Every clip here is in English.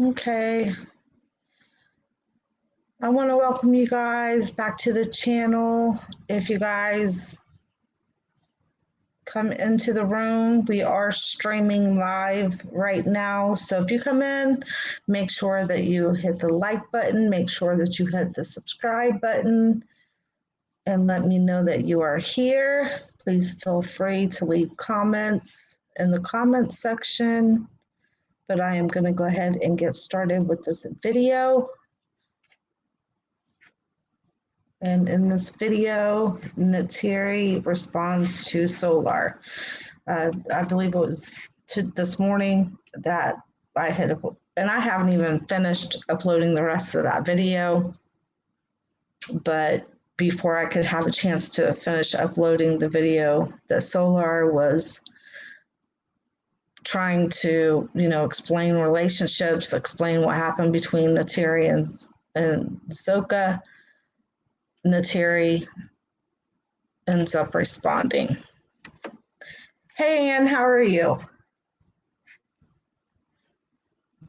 Okay, I want to welcome you guys back to the channel. If you guys come into the room, we are streaming live right now. So if you come in, make sure that you hit the like button, make sure that you hit the subscribe button, and let me know that you are here. Please feel free to leave comments in the comments section. But I am going to go ahead and get started with this video. And in this video, Neytiri responds to Solar. I believe it was this morning that I had, and I haven't even finished uploading the rest of that video. But before I could have a chance to finish uploading the video, that Solar was trying to, explain relationships, explain what happened between Neytiri and Soka. Neytiri ends up responding. Hey, Ann, how are you?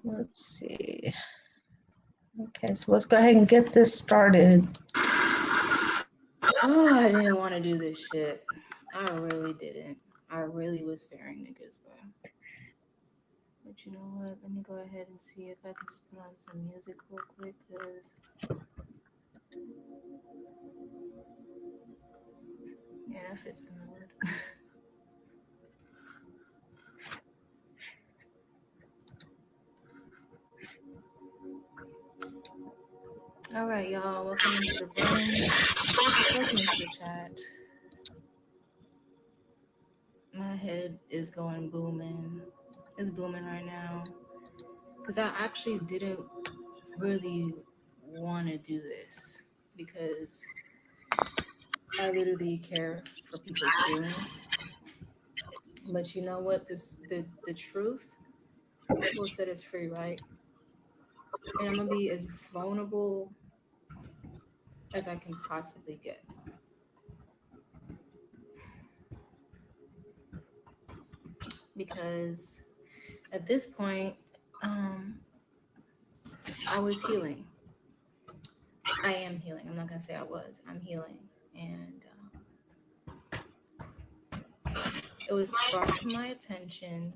Let's see. Okay, so let's go ahead and get this started. Oh, I didn't want to do this shit. I really didn't. I really was sparing niggas, bro. But you know what? Let me go ahead and see if I can just put on some music real quick, because yeah, that fits the mood. All right, y'all. Welcome into the room. Welcome into the chat. My head is going booming. It's booming right now. Because I actually didn't really want to do this, because I literally care for people's feelings. But you know what? The truth will set us free, right? And I'm gonna be as vulnerable as I can possibly get. Because at this point, I was healing. I am healing. I'm not gonna say I was. I'm healing. And it was brought to my attention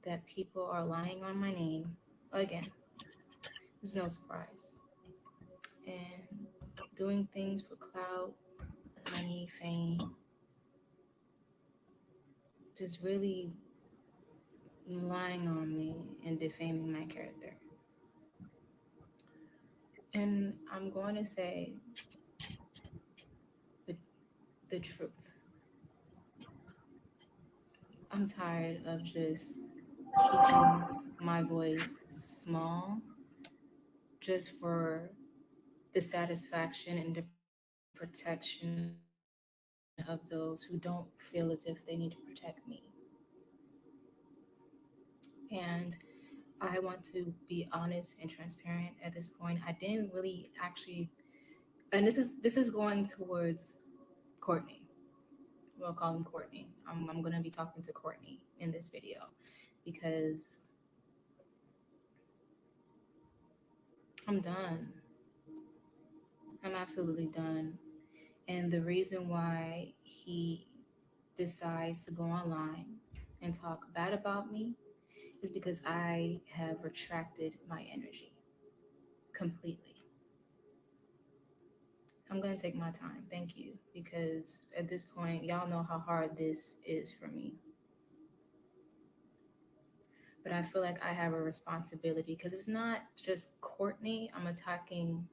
that people are lying on my name again. It's no surprise. And doing things for clout, money, fame, just really lying on me and defaming my character. And I'm going to say the truth. I'm tired of just keeping my voice small just for the satisfaction and the protection of those who don't feel as if they need to protect me. And I want to be honest and transparent at this point. I didn't really actually, and this is going towards Courtney. We'll call him Courtney. I'm going to be talking to Courtney in this video, because I'm done. I'm absolutely done. And the reason why he decides to go online and talk bad about me is because I have retracted my energy completely. I'm going to take my time. Thank you. Because at this point, y'all know how hard this is for me. But I feel like I have a responsibility, because it's not just Courtney. I'm attacking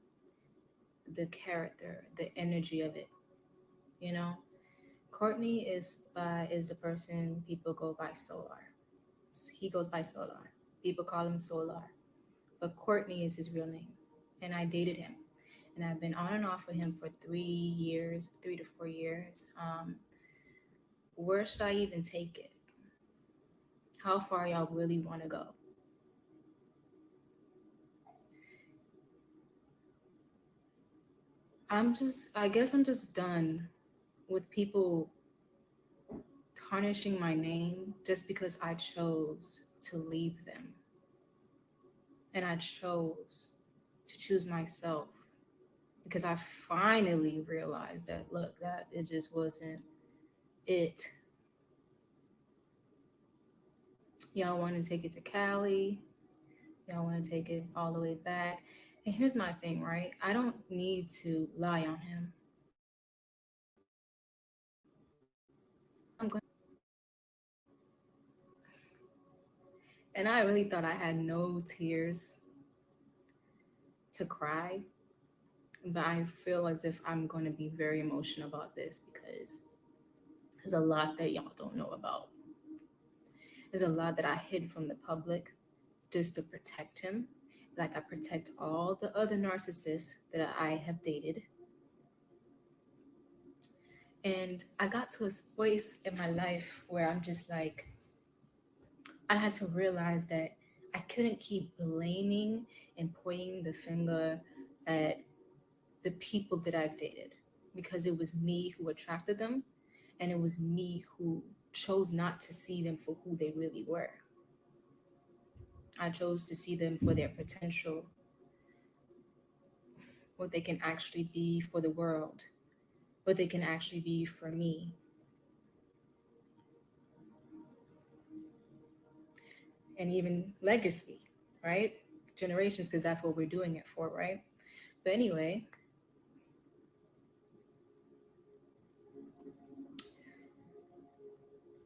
the character, the energy of it. You know, Courtney is the person people go by Solar. He goes by Solar. People call him Solar. But Courtney is his real name. And I dated him. And I've been on and off with him for 3 to 4 years. Where should I even take it? How far y'all really want to go? I guess I'm just done with people tarnishing my name just because I chose to leave them. And I chose to choose myself because I finally realized that, look, that it just wasn't it. Y'all want to take it to Cali, y'all want to take it all the way back. And here's my thing, right? I don't need to lie on him. I'm going. And I really thought I had no tears to cry, but I feel as if I'm going to be very emotional about this because there's a lot that y'all don't know about. There's a lot that I hid from the public just to protect him, like I protect all the other narcissists that I have dated. And I got to a place in my life where I'm just like, I had to realize that I couldn't keep blaming and pointing the finger at the people that I've dated because it was me who attracted them and it was me who chose not to see them for who they really were. I chose to see them for their potential, what they can actually be for the world, what they can actually be for me, and even legacy, right? Generations, because that's what we're doing it for, right? But anyway,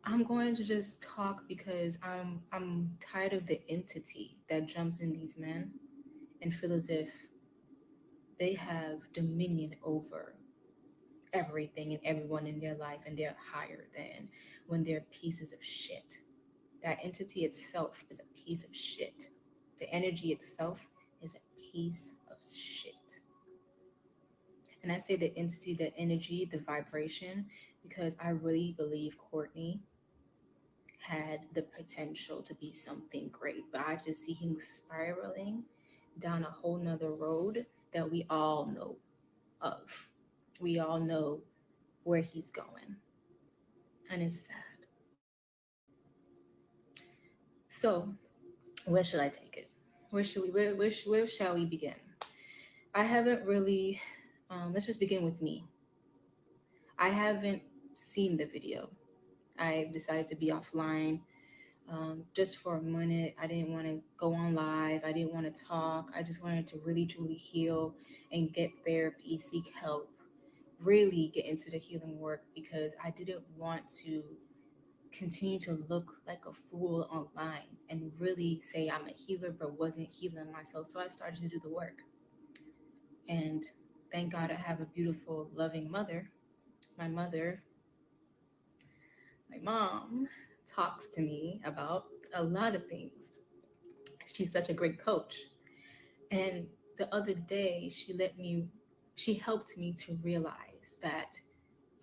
I'm going to just talk because I'm tired of the entity that jumps in these men and feel as if they have dominion over everything and everyone in their life and they're higher than when they're pieces of shit. That entity itself is a piece of shit. The energy itself is a piece of shit. And I say the entity, the energy, the vibration, because I really believe Courtney had the potential to be something great. But I just see him spiraling down a whole nother road that we all know of. We all know where he's going. And it's sad. So, where should I take it? Where shall we begin? I haven't really, let's just begin with me. I haven't seen the video. I decided to be offline just for a minute. I didn't want to go on live. I didn't want to talk. I just wanted to really, truly heal and get therapy, seek help, really get into the healing work because I didn't want to continue to look like a fool online and really say I'm a healer but wasn't healing myself. So I started to do the work. And thank God I have a beautiful, loving mother. My mother, my mom, talks to me about a lot of things. She's such a great coach. And the other day, she helped me to realize that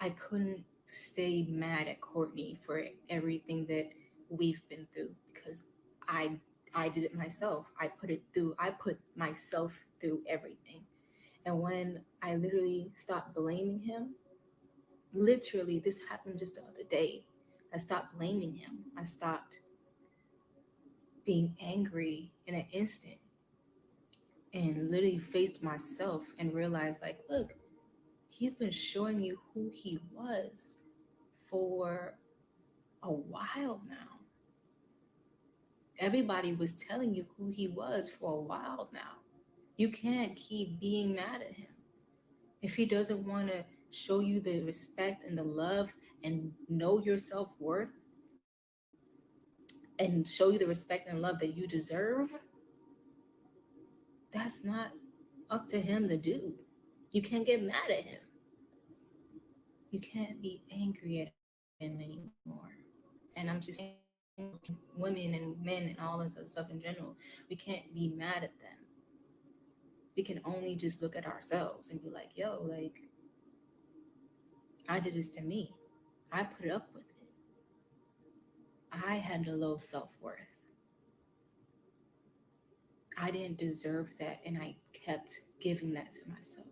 I couldn't stay mad at Courtney for everything that we've been through because I I did it myself. I put myself through everything. And when I literally stopped blaming him, literally this happened just the other day. I stopped blaming him. I stopped being angry in an instant and literally faced myself and realized like, look, he's been showing you who he was for a while now. Everybody was telling you who he was for a while now. You can't keep being mad at him. If he doesn't want to show you the respect and the love and know your self worth and show you the respect and love that you deserve, that's not up to him to do. You can't get mad at him. You can't be angry at him anymore. And I'm just saying, women and men and all this other stuff in general, we can't be mad at them. We can only just look at ourselves and be like, yo, like, I did this to me. I put up with it. I had the low self worth. I didn't deserve that. And I kept giving that to myself.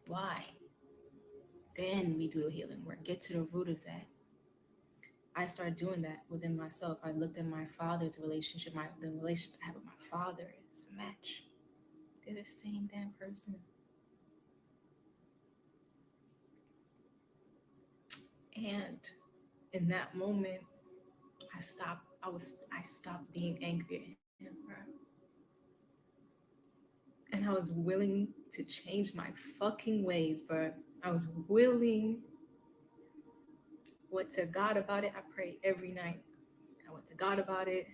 Why? Then we do the healing work, get to the root of that. I started doing that within myself. I looked at my father's relationship, the relationship I have with my father is a match. They're the same damn person. And in that moment, I stopped being angry at him, bro. And I was willing to change my fucking ways, bro. I was willing. Went to God about it. I pray every night. I went to God about it.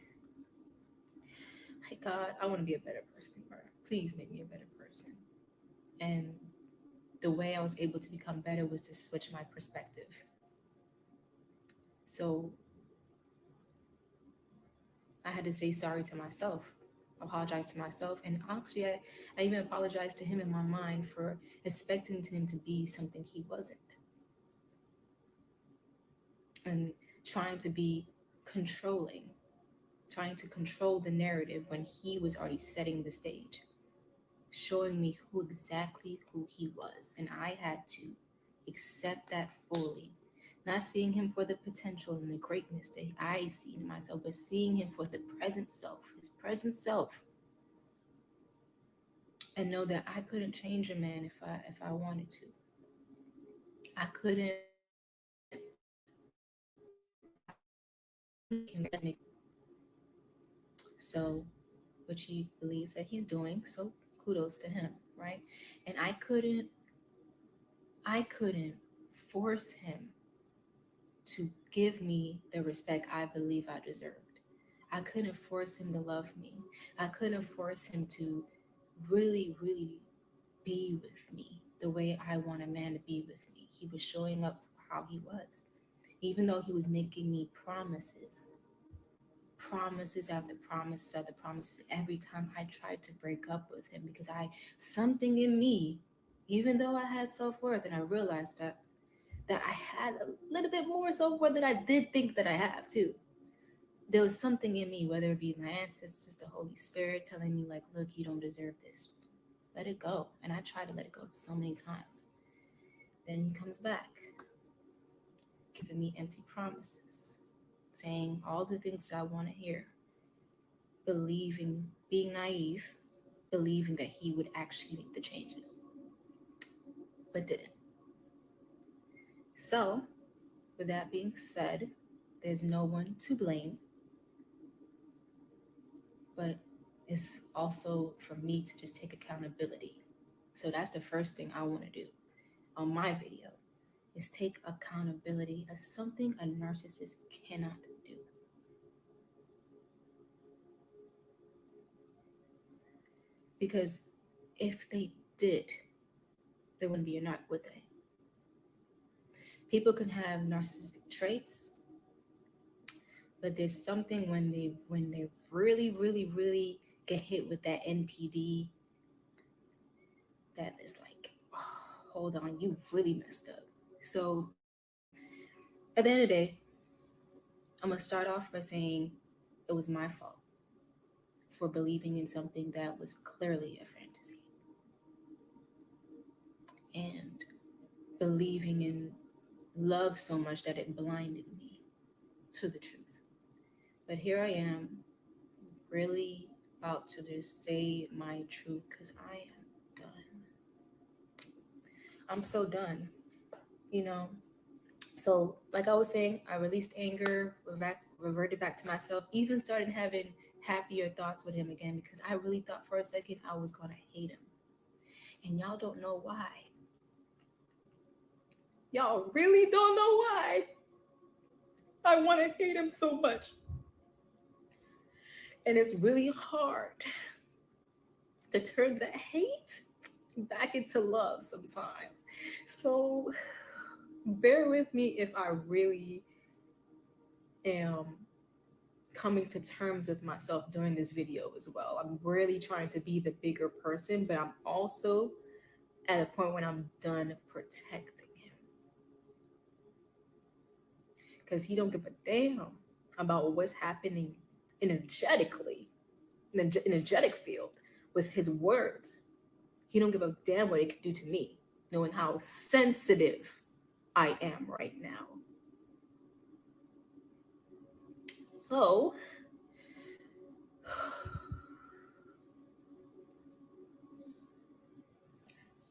Like, God, I want to be a better person, bro. Please make me a better person. And the way I was able to become better was to switch my perspective. So I had to say sorry to myself, apologize to myself, and actually, I even apologized to him in my mind for expecting him to be something he wasn't, and trying to be controlling, trying to control the narrative when he was already setting the stage, showing me who he was, and I had to accept that fully. Not seeing him for the potential and the greatness that I see in myself, but seeing him for the present self, his present self, and know that I couldn't change a man if I wanted to. I couldn't make so, which he believes that he's doing. So kudos to him, right? And I couldn't force him to give me the respect I believe I deserved. I couldn't force him to love me. I couldn't force him to really, really be with me the way I want a man to be with me. He was showing up for how he was, even though he was making me promises, promises after promises after promises. Every time I tried to break up with him, because something in me, even though I had self worth, and I realized that I had a little bit more self worth than I did think that I have too. There was something in me, whether it be my ancestors, the Holy Spirit, telling me like, "Look, you don't deserve this. Let it go." And I tried to let it go so many times. Then he comes back, giving me empty promises, saying all the things that I want to hear, believing, being naive, believing that he would actually make the changes, but didn't. So, with that being said, there's no one to blame, but it's also for me to just take accountability. So that's the first thing I want to do on my video, is take accountability as something a narcissist cannot do. Because if they did, they wouldn't be a narc, would they? People can have narcissistic traits, but there's something when they really, really, really get hit with that NPD that is like, oh, hold on, you really messed up. So at the end of the day, I'm gonna start off by saying it was my fault for believing in something that was clearly a fantasy, and believing in love so much that it blinded me to the truth. But here I am, really about to just say my truth, because I am done. I'm so done, you know? So, like I was saying, I released anger, reverted back to myself, even started having happier thoughts with him again, because I really thought for a second I was going to hate him. And y'all don't know why. Y'all really don't know why. I want to hate him so much. And it's really hard to turn that hate back into love sometimes. So bear with me if I really am coming to terms with myself during this video as well. I'm really trying to be the bigger person, but I'm also at a point when I'm done protecting him, because he don't give a damn about what's happening energetically in the energetic field with his words. He don't give a damn what it can do to me, knowing how sensitive I am right now. So,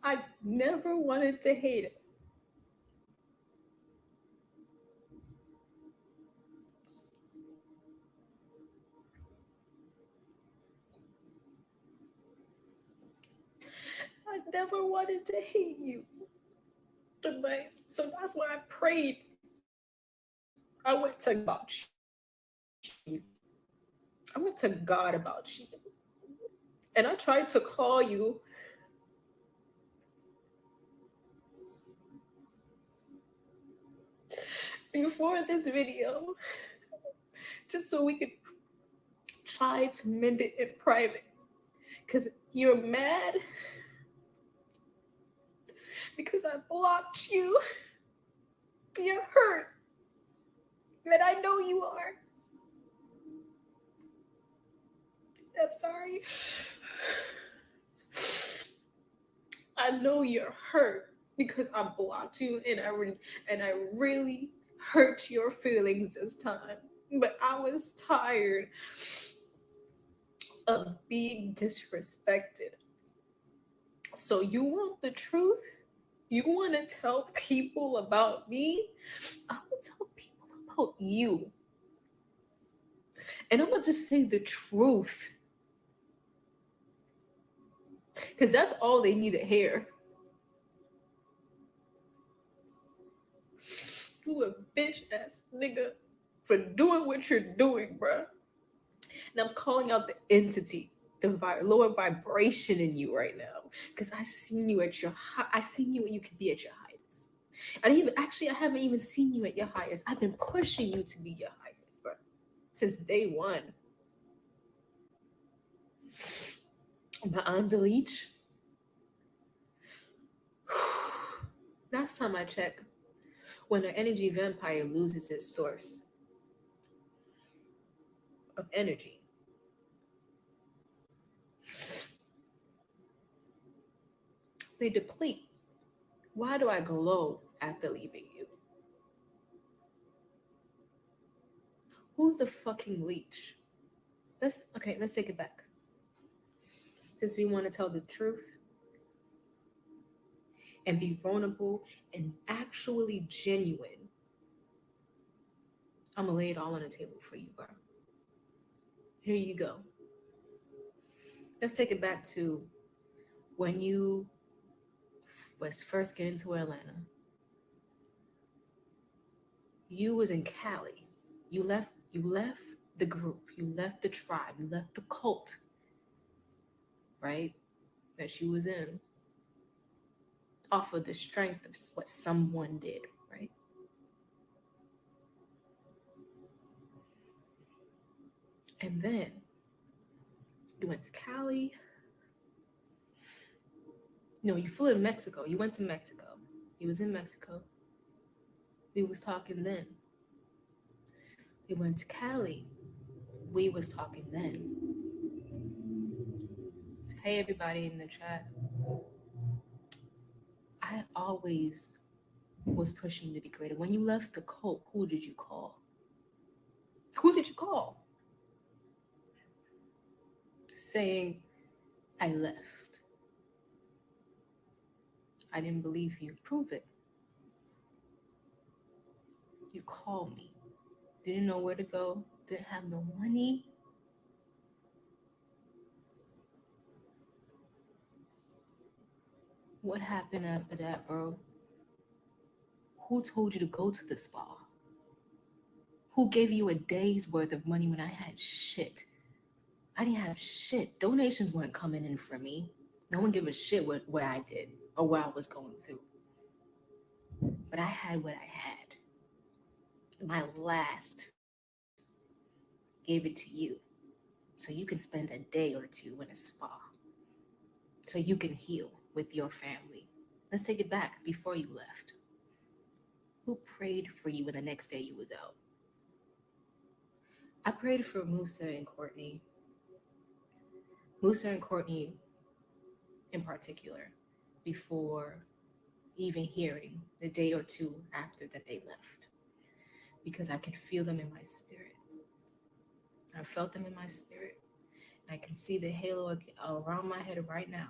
I never wanted to hate it. I never wanted to hate you. So that's why I prayed. I went to God about you. I went to God about you. And I tried to call you before this video just so we could try to mend it in private. Because you're mad because I blocked you. You're hurt. And I know you are. I'm sorry. I know you're hurt because I blocked you and I really hurt your feelings this time. But I was tired of being disrespected. So you want the truth? You want to tell people about me? I'm gonna tell people about you. And I'm gonna just say the truth. Because that's all they need to hear. You a bitch ass nigga for doing what you're doing, bruh. And I'm calling out the entity, the lower vibration in you right now. Because I seen you at your I seen you when you could be at your highest. I haven't even seen you at your highest. I've been pushing you to be your highest, bruh. Since day one. But I'm the leech. Last time I checked, when an energy vampire loses its source of energy, they deplete. Why do I glow after leaving you? Who's the fucking leech? Let's take it back. Since we want to tell the truth and be vulnerable and actually genuine, I'm gonna lay it all on the table for you, bro. Here you go. Let's take it back to when you was first getting to Atlanta. You was in Cali. You left the group, you left the tribe, you left the cult, right? That you was in off of the strength of what someone did, right? And then you went to Cali. No, you flew to Mexico. You went to Mexico. You was in Mexico. We was talking then. We went to Cali. We was talking then. So, hey, everybody in the chat. I always was pushing to be greater. When you left the cult, who did you call? Who did you call? Saying, I left. I didn't believe you. Prove it. You called me. Didn't know where to go. Didn't have no money. What happened after that, bro? Who told you to go to the spa? Who gave you a day's worth of money when I had shit? I didn't have shit. Donations weren't coming in for me. No one gave a shit what I did or what I was going through. But I had what I had. My last gave it to you so you can spend a day or two in a spa so you can heal with your family. Let's take it back before you left. Who prayed for you when the next day you was out? I prayed for Musa and Courtney. Musa and Courtney in particular, before even hearing the day or two after that they left, because I could feel them in my spirit. I felt them in my spirit. And I can see the halo around my head right now.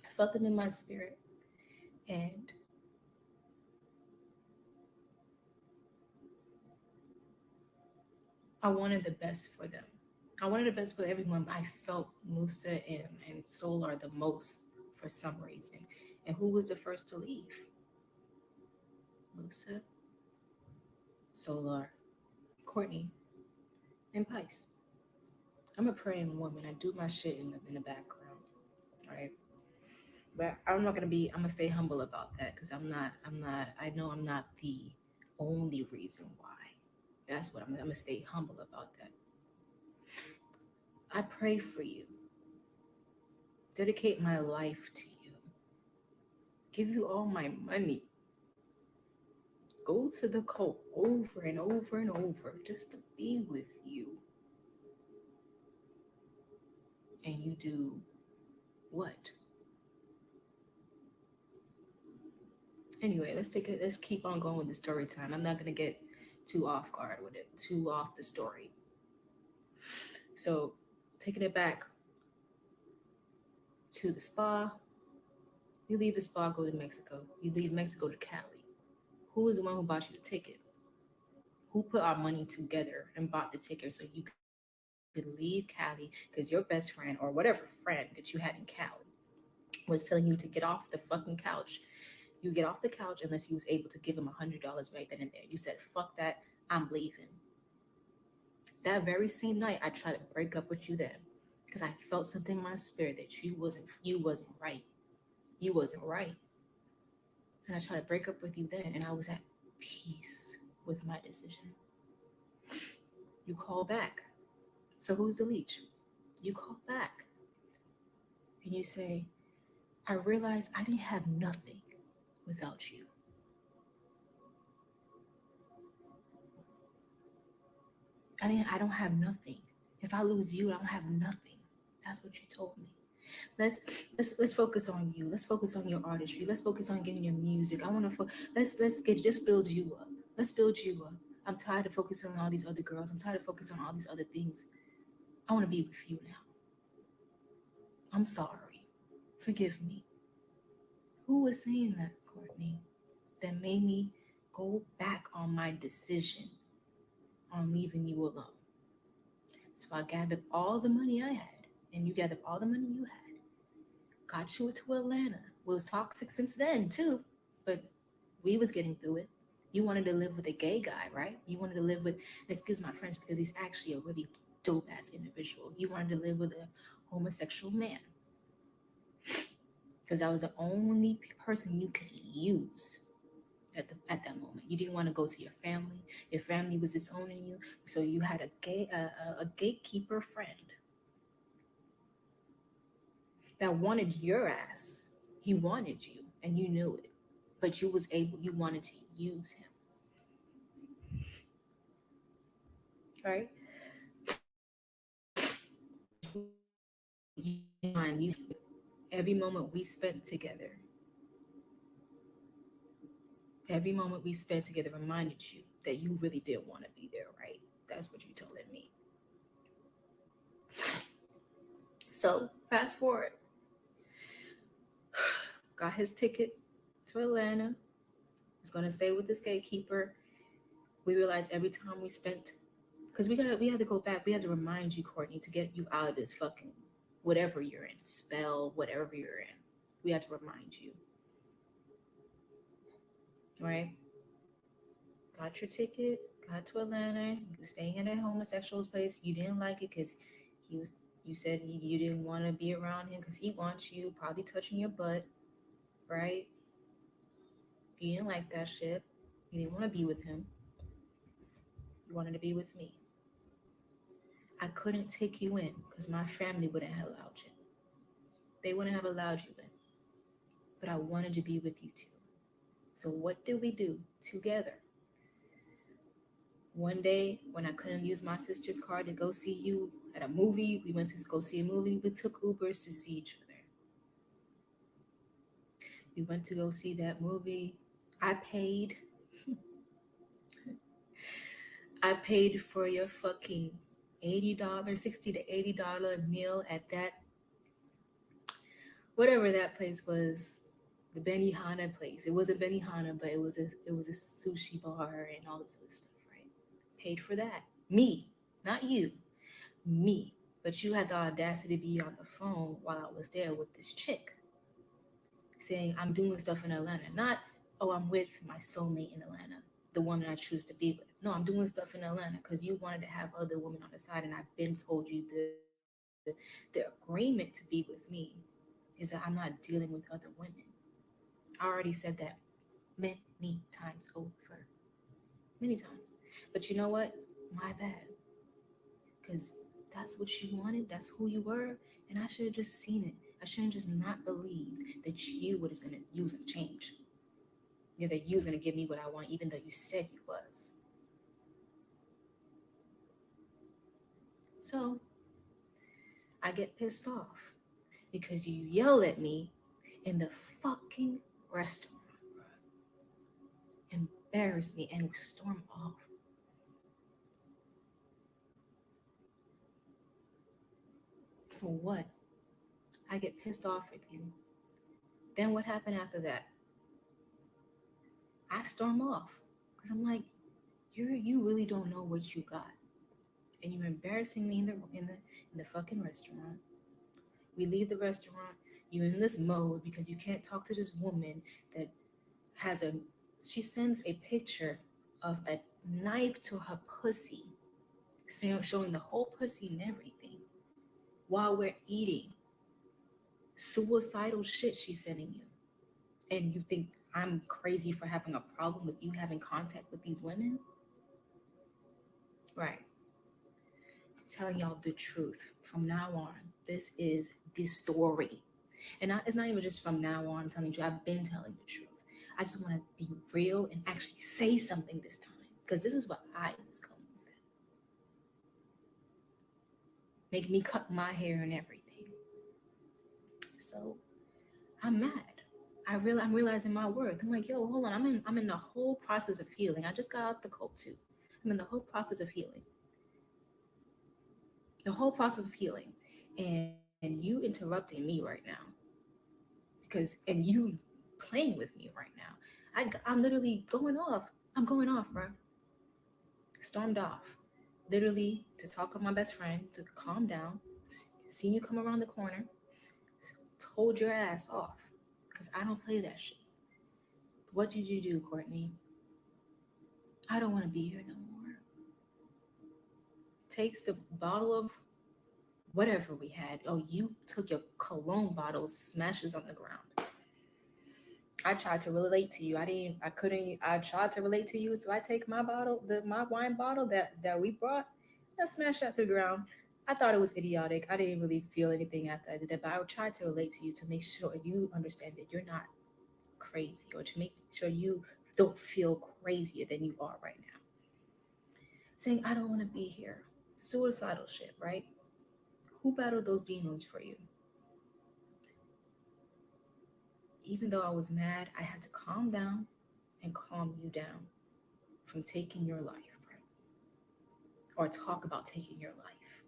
I felt them in my spirit. And I wanted the best for them. I wanted the best for everyone, but I felt Musa and Solar the most for some reason. And who was the first to leave? Musa, Solar, Courtney, and Pice. I'm a praying woman. I do my shit in the background, right? But I'm not gonna be. I'm gonna stay humble about that because I'm not. I'm not. I know I'm not the only reason why. That's what I'm gonna stay humble about that. I pray for you. Dedicate my life to you. Give you all my money. Go to the cult over and over and over just to be with you. And you do what? Anyway, let's keep on going with the story time. I'm not gonna get too off guard with it, too off the story. So taking it back to the spa, you leave the spa, go to Mexico. You leave Mexico to Cali. Who was the one who bought you the ticket? Who put our money together and bought the ticket so you could leave Cali because your best friend or whatever friend that you had in Cali was telling you to get off the fucking couch. You get off the couch unless you was able to give him $100 right then and there. You said, fuck that, I'm leaving. That very same night, I tried to break up with you then because I felt something in my spirit that you wasn't right. You wasn't right. And I tried to break up with you then, and I was at peace with my decision. You call back. So who's the leech? You call back and you say, I realized I didn't have nothing without you. I don't have nothing. If I lose you, I don't have nothing. That's what you told me. Let's let's focus on you. Let's focus on your artistry. Let's focus on getting your music. I want to let's get just build you up. Let's build you up. I'm tired of focusing on all these other girls. I'm tired of focusing on all these other things. I want to be with you now. I'm sorry. Forgive me. Who was saying that, Courtney? That made me go back on my decision on leaving you alone. So I gathered all the money I had, and you gathered all the money you had. Got you to Atlanta. Was toxic since then too, but we was getting through it. You wanted to live with a gay guy, right? You wanted to live with, and excuse my French because he's actually a really dope ass individual. You wanted to live with a homosexual man because that was the only person you could use at that moment. You didn't want to go to your family. Your family was disowning you, so you had a gatekeeper friend that wanted your ass. He wanted you, and you knew it, but you was able. You wanted to use him, right? You every moment we spent together. Every moment we spent together reminded you that you really did want to be there, right? That's what you're telling me. So fast forward, got his ticket to Atlanta. Was gonna stay with this gatekeeper. We realized every time we spent, because we had to go back. We had to remind you, Courtney, to get you out of this fucking whatever you're in, spell, whatever you're in. We had to remind you, right? Got your ticket, got to Atlanta. You were staying in a homosexual's place. You didn't like it because he was. You said you didn't want to be around him because he wants you, probably touching your butt, right? You didn't like that shit. You didn't want to be with him. You wanted to be with me. I couldn't take you in because my family wouldn't have allowed you. They wouldn't have allowed you in. But I wanted to be with you too. So what did we do together? One day when I couldn't use my sister's car to go see you at a movie, we went to go see a movie. We took Ubers to see each other. We went to go see that movie. I paid. I paid for your fucking $80, $60 to $80 meal at that, whatever that place was, the Benihana place. It wasn't Benihana, but it was a sushi bar and all this other stuff, right? Paid for that. Me, not you, me. But you had the audacity to be on the phone while I was there with this chick saying I'm doing stuff in Atlanta. Not, oh, I'm with my soulmate in Atlanta, the woman I choose to be with. No, I'm doing stuff in Atlanta because you wanted to have other women on the side, and I've been told you the agreement to be with me is that I'm not dealing with other women. I already said that many times over, many times. But you know what? My bad, because that's what you wanted. That's who you were, and I should have just seen it. I shouldn't just not believe that you was gonna change. You know, that you was gonna give me what I want, even though you said you was. So I get pissed off because you yell at me in the fucking restaurant, embarrass me, and storm off. For what? I get pissed off with you. Then what happened after that? I storm off because I'm like, you really don't know what you got, and you're embarrassing me in the fucking restaurant. We leave the restaurant. You're in this mode because you can't talk to this woman that has a. She sends a picture of a knife to her pussy, showing the whole pussy and everything, while we're eating. Suicidal shit she's sending you, and you think I'm crazy for having a problem with you having contact with these women? Right. I'm telling y'all the truth. From now on, this is the story. And it's not even just from now on telling you, I've been telling the truth. I just want to be real and actually say something this time. Because this is what I was going with. Make me cut my hair and everything. So I'm mad. I'm realizing my worth. I'm like, yo, hold on. I'm in the whole process of healing. I just got out the cold too. I'm in the whole process of healing. The whole process of healing. And you interrupting me right now and you playing with me right now. I'm literally going off. I'm going off, bro. Stormed off. Literally to talk with my best friend to calm down. Seen you come around the corner. Told your ass off. Because I don't play that shit. What did you do, Courtney? I don't want to be here no more. Takes the bottle of whatever we had. Oh, you took your cologne bottle, smashes on the ground. I tried to relate to you. I couldn't. I tried to relate to you, so I take my bottle, my wine bottle that we brought, and smash that to the ground. I thought it was idiotic. I didn't really feel anything after I did that, but I would try to relate to you to make sure you understand that you're not crazy, or to make sure you don't feel crazier than you are right now. Saying I don't want to be here, suicidal shit, right? Who battled those demons for you? Even though I was mad, I had to calm down and calm you down from taking your life, bro, or talk about taking your life.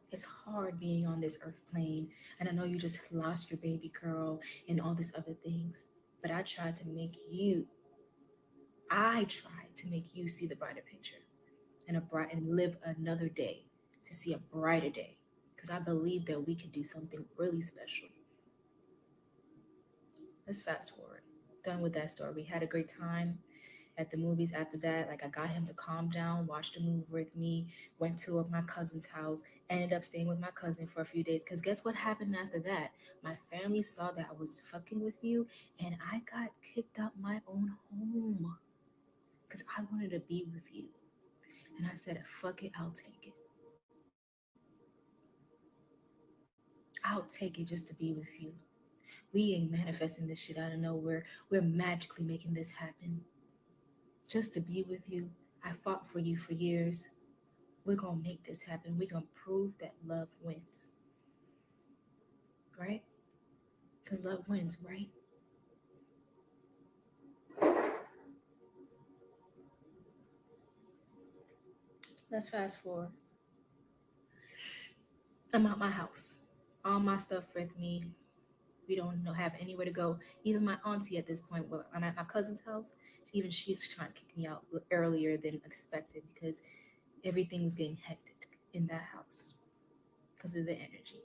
It's hard being on this earth plane, and I know you just lost your baby girl and all these other things, but I tried to make you see the brighter picture and live another day to see a brighter day, because I believe that we can do something really special. Let's fast forward. Done with that story. We had a great time at the movies after that. Like, I got him to calm down, watch the movie with me, went to my cousin's house, ended up staying with my cousin for a few days. Because guess what happened after that? My family saw that I was fucking with you, and I got kicked out my own home because I wanted to be with you. And I said, fuck it, I'll take it. I'll take it just to be with you. We ain't manifesting this shit out of nowhere. We're magically making this happen just to be with you. I fought for you for years. We're going to make this happen. We're going to prove that love wins. Right? Because love wins, right? Let's fast forward. I'm at my house. All my stuff with me. We don't know, have anywhere to go. Even my auntie at this point, well, I'm at my cousin's house. Even she's trying to kick me out earlier than expected because everything was getting hectic in that house because of the energy.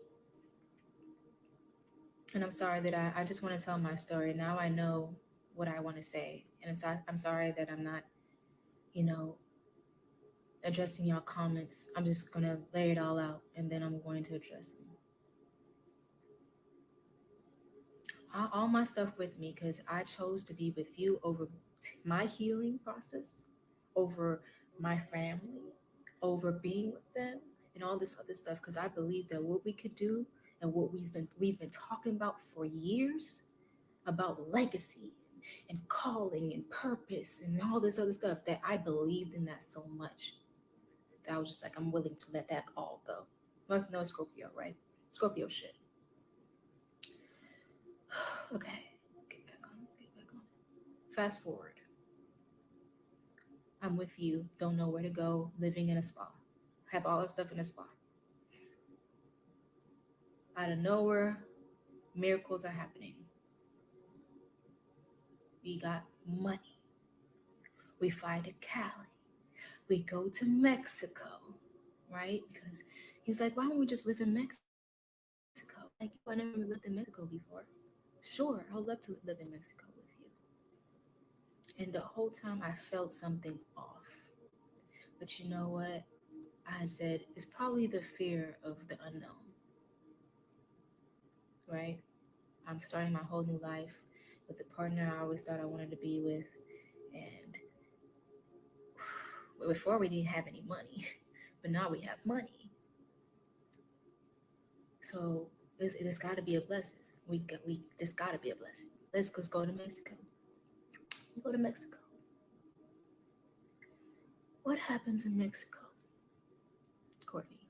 And I'm sorry that I just want to tell my story. Now I know what I want to say. And I'm sorry that I'm not, you know, addressing your comments. I'm just going to lay it all out and then I'm going to address them. All my stuff with me because I chose to be with you over my healing process, over my family, over being with them, and all this other stuff. Because I believe that what we could do and what we've been talking about for years about legacy and calling and purpose and all this other stuff, that I believed in that so much that I was just like, I'm willing to let that all go. No Scorpio, right? Scorpio shit. Okay, get back on. Get back on. Fast forward. I'm with you. Don't know where to go. Living in a spa. Have all the stuff in a spa. Out of nowhere, miracles are happening. We got money. We fly to Cali. We go to Mexico, right? Because he was like, why don't we just live in Mexico? Like, I never lived in Mexico before. Sure, I would love to live in Mexico with you. And the whole time I felt something off. But you know what? I said, it's probably the fear of the unknown, right? I'm starting my whole new life with the partner I always thought I wanted to be with. And before we didn't have any money, but now we have money. So it's got to be a blessing. This got to be a blessing. Let's go to Mexico. Go to Mexico. What happens in Mexico, Courtney?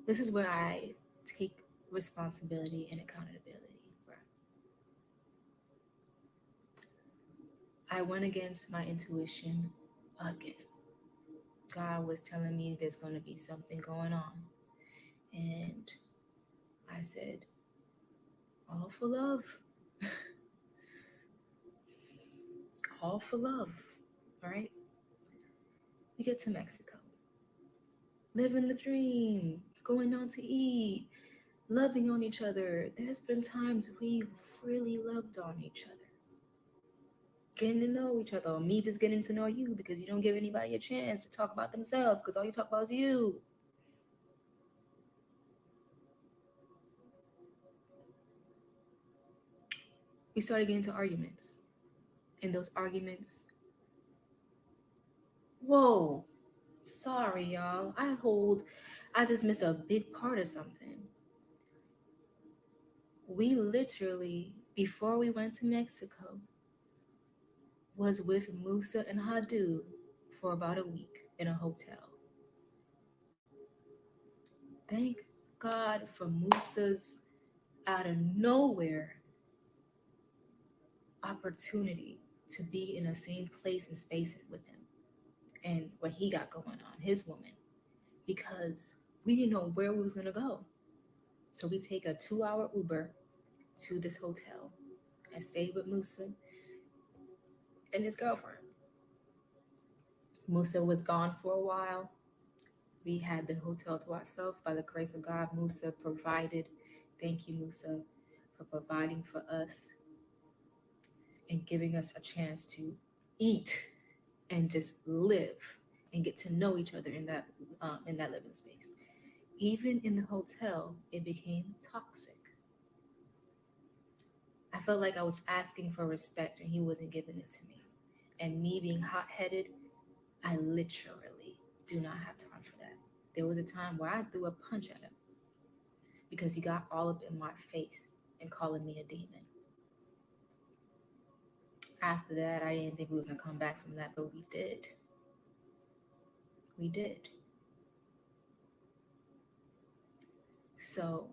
This is where I take responsibility and accountability. Right? I went against my intuition again. God was telling me there's going to be something going on. And I said, all for love. All for love. All right. We get to Mexico. Living the dream. Going out to eat. Loving on each other. There's been times we've really loved on each other. Getting to know each other. Or me just getting to know you because you don't give anybody a chance to talk about themselves because all you talk about is you. We started getting into arguments. And those arguments, whoa, sorry, y'all. I just missed a big part of something. We literally, before we went to Mexico, was with Musa and Hadu for about a week in a hotel. Thank God for Musa's out of nowhere opportunity to be in the same place and space with him and what he got going on, his woman, because we didn't know where we was gonna go. So we take a 2-hour Uber to this hotel. I stayed with Musa and his girlfriend. Musa was gone for a while. We had the hotel to ourselves. By the grace of God, Musa provided. Thank you, Musa, for providing for us and giving us a chance to eat and just live and get to know each other in that living space. Even in the hotel, it became toxic. I felt like I was asking for respect and he wasn't giving it to me. And me being hot headed, I literally do not have time for that. There was a time where I threw a punch at him because he got all up in my face and calling me a demon. After that, I didn't think we were going to come back from that, but we did. We did. So,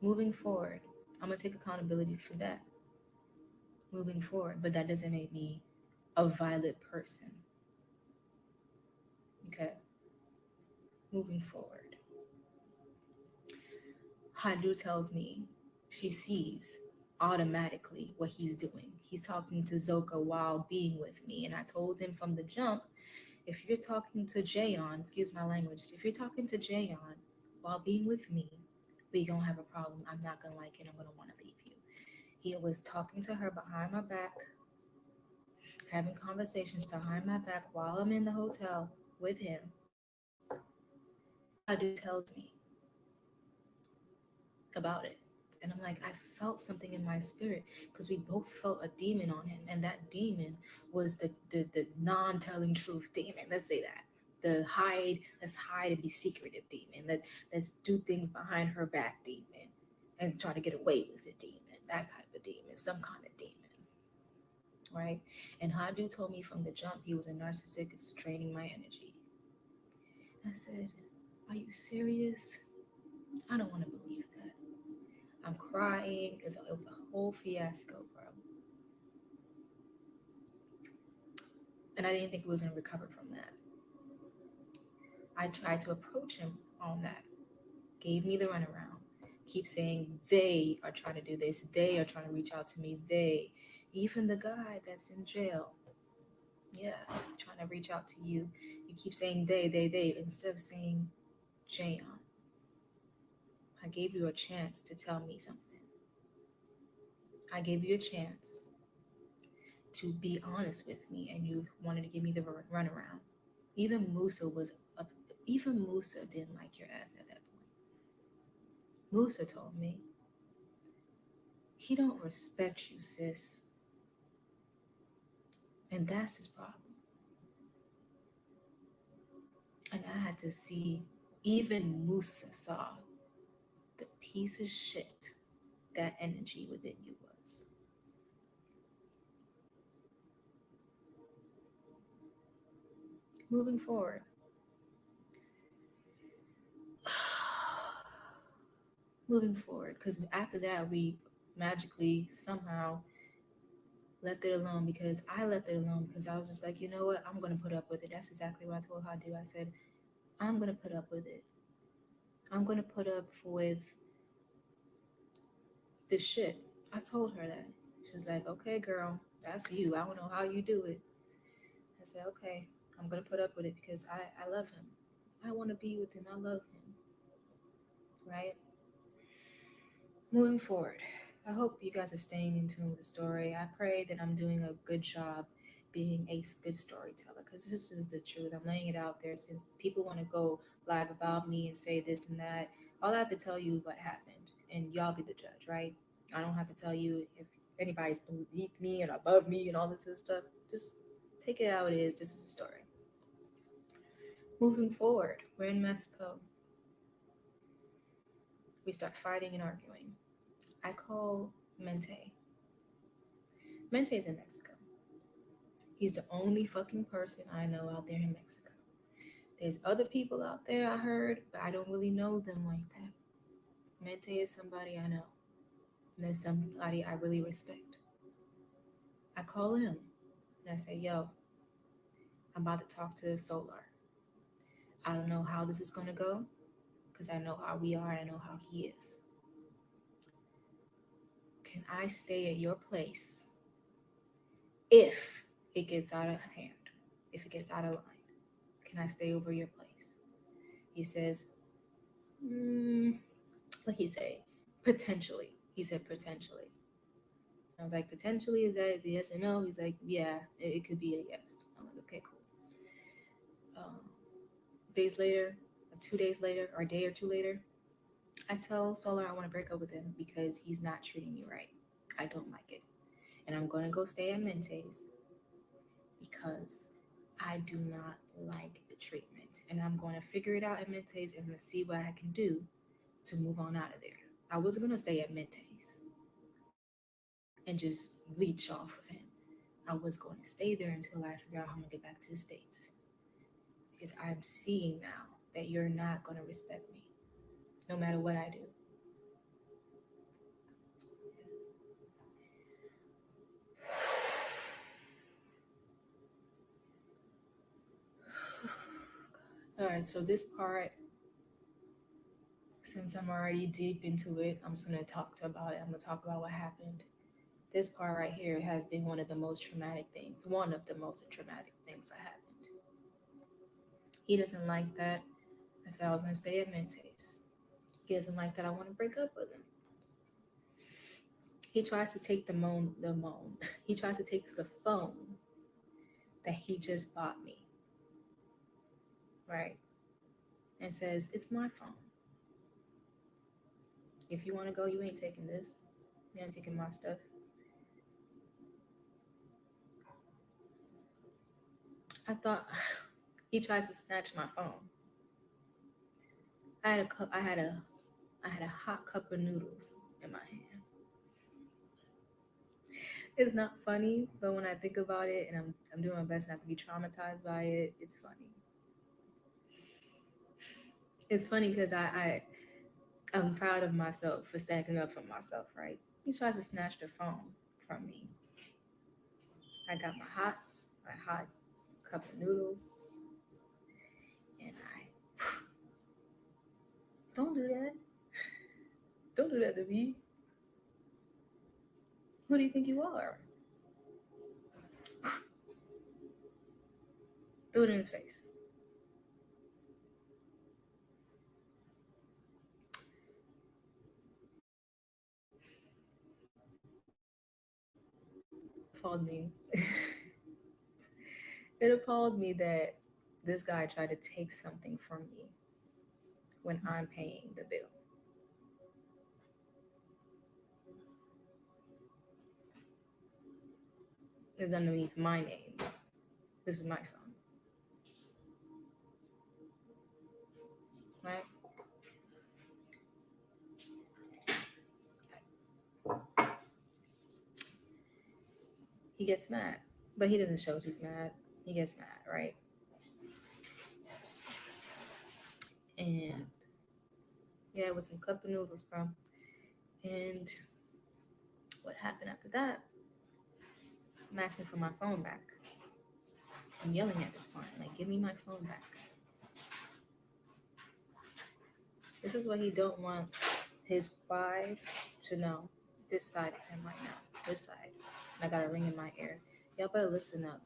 moving forward, I'm going to take accountability for that. moving forward. But that doesn't make me a violent person. Okay, moving forward. Hadu tells me she sees automatically what he's doing. He's talking to Zoka while being with me. And I told him from the jump, if you're talking to Jayon, excuse my language, if you're talking to Jayon while being with me, we gonna have a problem. I'm not gonna like it. I'm gonna want to leave you. He was talking to her behind my back, having conversations behind my back while I'm in the hotel with him. Hadu tells me about it. And I'm like, I felt something in my spirit because we both felt a demon on him. And that demon was the non-telling truth demon. Let's say that. The hide, let's hide and be secretive demon. Let's do things behind her back demon and try to get away with it demon. That type of demon, some kind of demon. Right? And Hadu told me from the jump he was a narcissist draining my energy. I said, are you serious? I don't want to believe that. I'm crying because it was a whole fiasco, bro. And I didn't think he was going to recover from that. I tried to approach him on that. Gave me the runaround. Keep saying they are trying to do this. They are trying to reach out to me. They. Even the guy that's in jail. Yeah, trying to reach out to you. You keep saying they, instead of saying Jayon. I gave you a chance to tell me something. I gave you a chance to be honest with me, and you wanted to give me the runaround. Even Musa was up. Even Musa didn't like your ass at that point. Musa told me he don't respect you, sis, and that's his problem. And I had to see. Even Musa saw the piece of shit that energy within you was. Moving forward. Moving forward, because after that we magically somehow left it alone, because I left it alone because I was just like, you know what, I'm gonna put up with it. That's exactly what I told Hadu. I said, I'm gonna put up with it. I'm gonna put up with this shit. I told her that. She was like, okay, girl, that's you. I don't know how you do it. I said, okay, I'm gonna put up with it because I love him. I want to be with him. I love him. Right? Moving forward, I hope you guys are staying in tune with the story. I pray that I'm doing a good job being a good storyteller, because this is the truth. I'm laying it out there. Since people want to go live about me and say this and that, all I have to tell you is what happened, and y'all be the judge, right? I don't have to tell you if anybody's beneath me and above me and all this other stuff. Just take it how it is. This is a story. Moving forward, we're in Mexico. We start fighting and arguing. I call Mente. Mente's in Mexico. He's the only fucking person I know out there in Mexico. There's other people out there I heard, but I don't really know them like that. Mente is somebody I know. And there's somebody I really respect. I call him and I say, yo, I'm about to talk to Solar. I don't know how this is going to go because I know how we are and I know how he is. Can I stay at your place if it gets out of hand? If it gets out of line? Can I stay over your place? He says, what he say? Potentially. He said potentially. I was like, potentially, is a yes or no? He's like, yeah, it could be a yes. I'm like, okay, cool. Days later, 2 days later, or a day or two later, I tell Solar I want to break up with him because he's not treating me right. I don't like it. And I'm going to go stay at Mente's because I do not like the treatment. And I'm going to figure it out at Mente's and let's see what I can do to move on out of there. I wasn't going to stay at Mente's and just leech off of him. I was going to stay there until I figure out how I'm going to get back to the States. Because I'm seeing now that you're not going to respect me, no matter what I do. right, so this part, since I'm already deep into it, I'm just gonna talk about it. I'm gonna talk about what happened. This part right here has been one of the most traumatic things, one of the most traumatic things that happened. He doesn't like that. I said I was gonna stay at Mente's. He doesn't like that I want to break up with him. He tries to take He tries to take the phone that he just bought me, right? And says, it's my phone. If you want to go, you ain't taking this. You ain't taking my stuff. I thought he tries to snatch my phone. I had a hot cup of noodles in my hand. It's not funny, but when I think about it, and I'm doing my best not to be traumatized by it, it's funny. It's funny because I'm proud of myself for standing up for myself, right? He tries to snatch the phone from me. I got my hot cup of noodles, and I don't do that. Don't do that to me. Who do you think you are? Threw it in his face. Appalled me. It appalled me that this guy tried to take something from me when I'm paying the bill. It's underneath my name. This is my phone. Right? He gets mad, but he doesn't show he's mad. He gets mad, right? And yeah, it was some cup of noodles, bro. And what happened after that? I'm asking for my phone back. I'm yelling at this point, like, give me my phone back. This is what he don't want his wives to know. This side of him right now. This side. And I got a ring in my ear. Y'all better listen up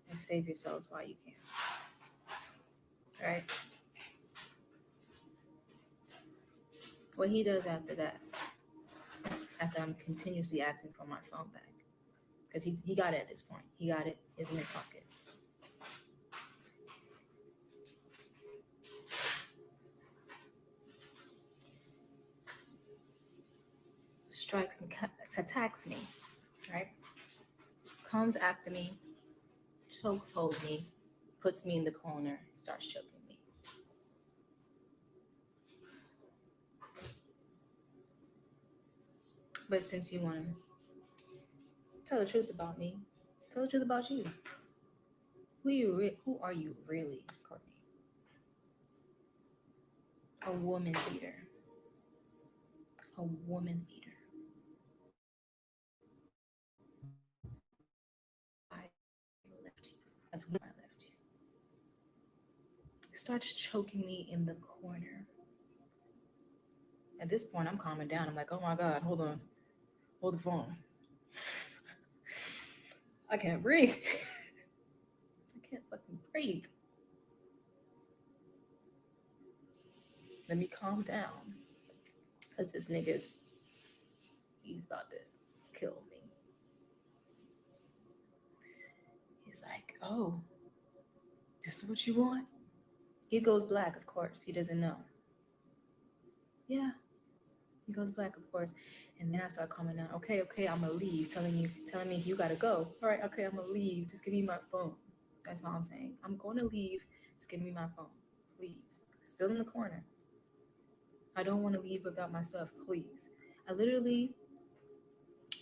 and save yourselves while you can. All right? What he does after that, after I'm continuously asking for my phone back, because he got it at this point. He got it. It's in his pocket. Strikes me, attacks me, right? Comes after me, chokes hold me, puts me in the corner, starts choking me. But since you want to tell the truth about me, tell the truth about you. Who are you really, Courtney? A woman beater. A woman beater. I left you. That's when I left you. Starts choking me in the corner. At this point, I'm calming down. I'm like, oh my God, hold on. Hold the phone. I can't breathe. I can't fucking breathe. Let me calm down. Because this nigga's, he's about to kill me. He's like, oh, this is what you want? He goes black, of course. He doesn't know. Yeah, he goes black, of course. And then I start calming down. Okay, I'm gonna leave. Telling me you gotta go. All right, okay, I'm gonna leave. Just give me my phone. That's all I'm saying. I'm gonna leave. Just give me my phone, please. Still in the corner. I don't want to leave without my stuff, please. I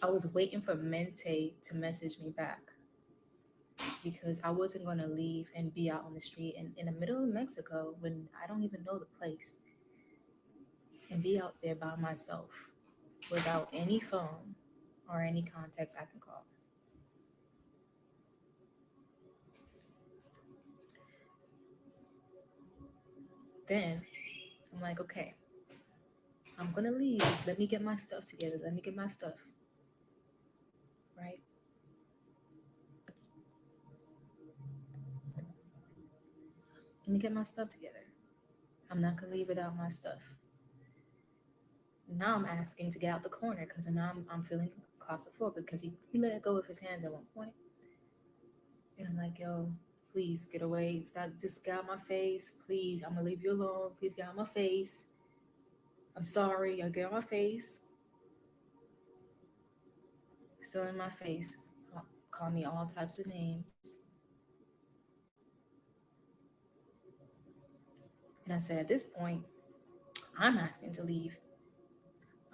was waiting for Mente to message me back because I wasn't gonna leave and be out on the street and in the middle of Mexico when I don't even know the place and be out there by myself without any phone or any contacts I can call. Then I'm like, okay, I'm gonna leave. Just let me get my stuff together. Let me get my stuff. Right? Let me get my stuff together. I'm not gonna leave without my stuff. Now I'm asking to get out the corner because now I'm feeling claustrophobic because he let go of his hands at one point. And I'm like, yo, please get away. Stop, just get out my face. Please, I'm gonna leave you alone. Please get out my face. I'm sorry. I'll get out my face. Still in my face. Call me all types of names. And I said, at this point, I'm asking to leave.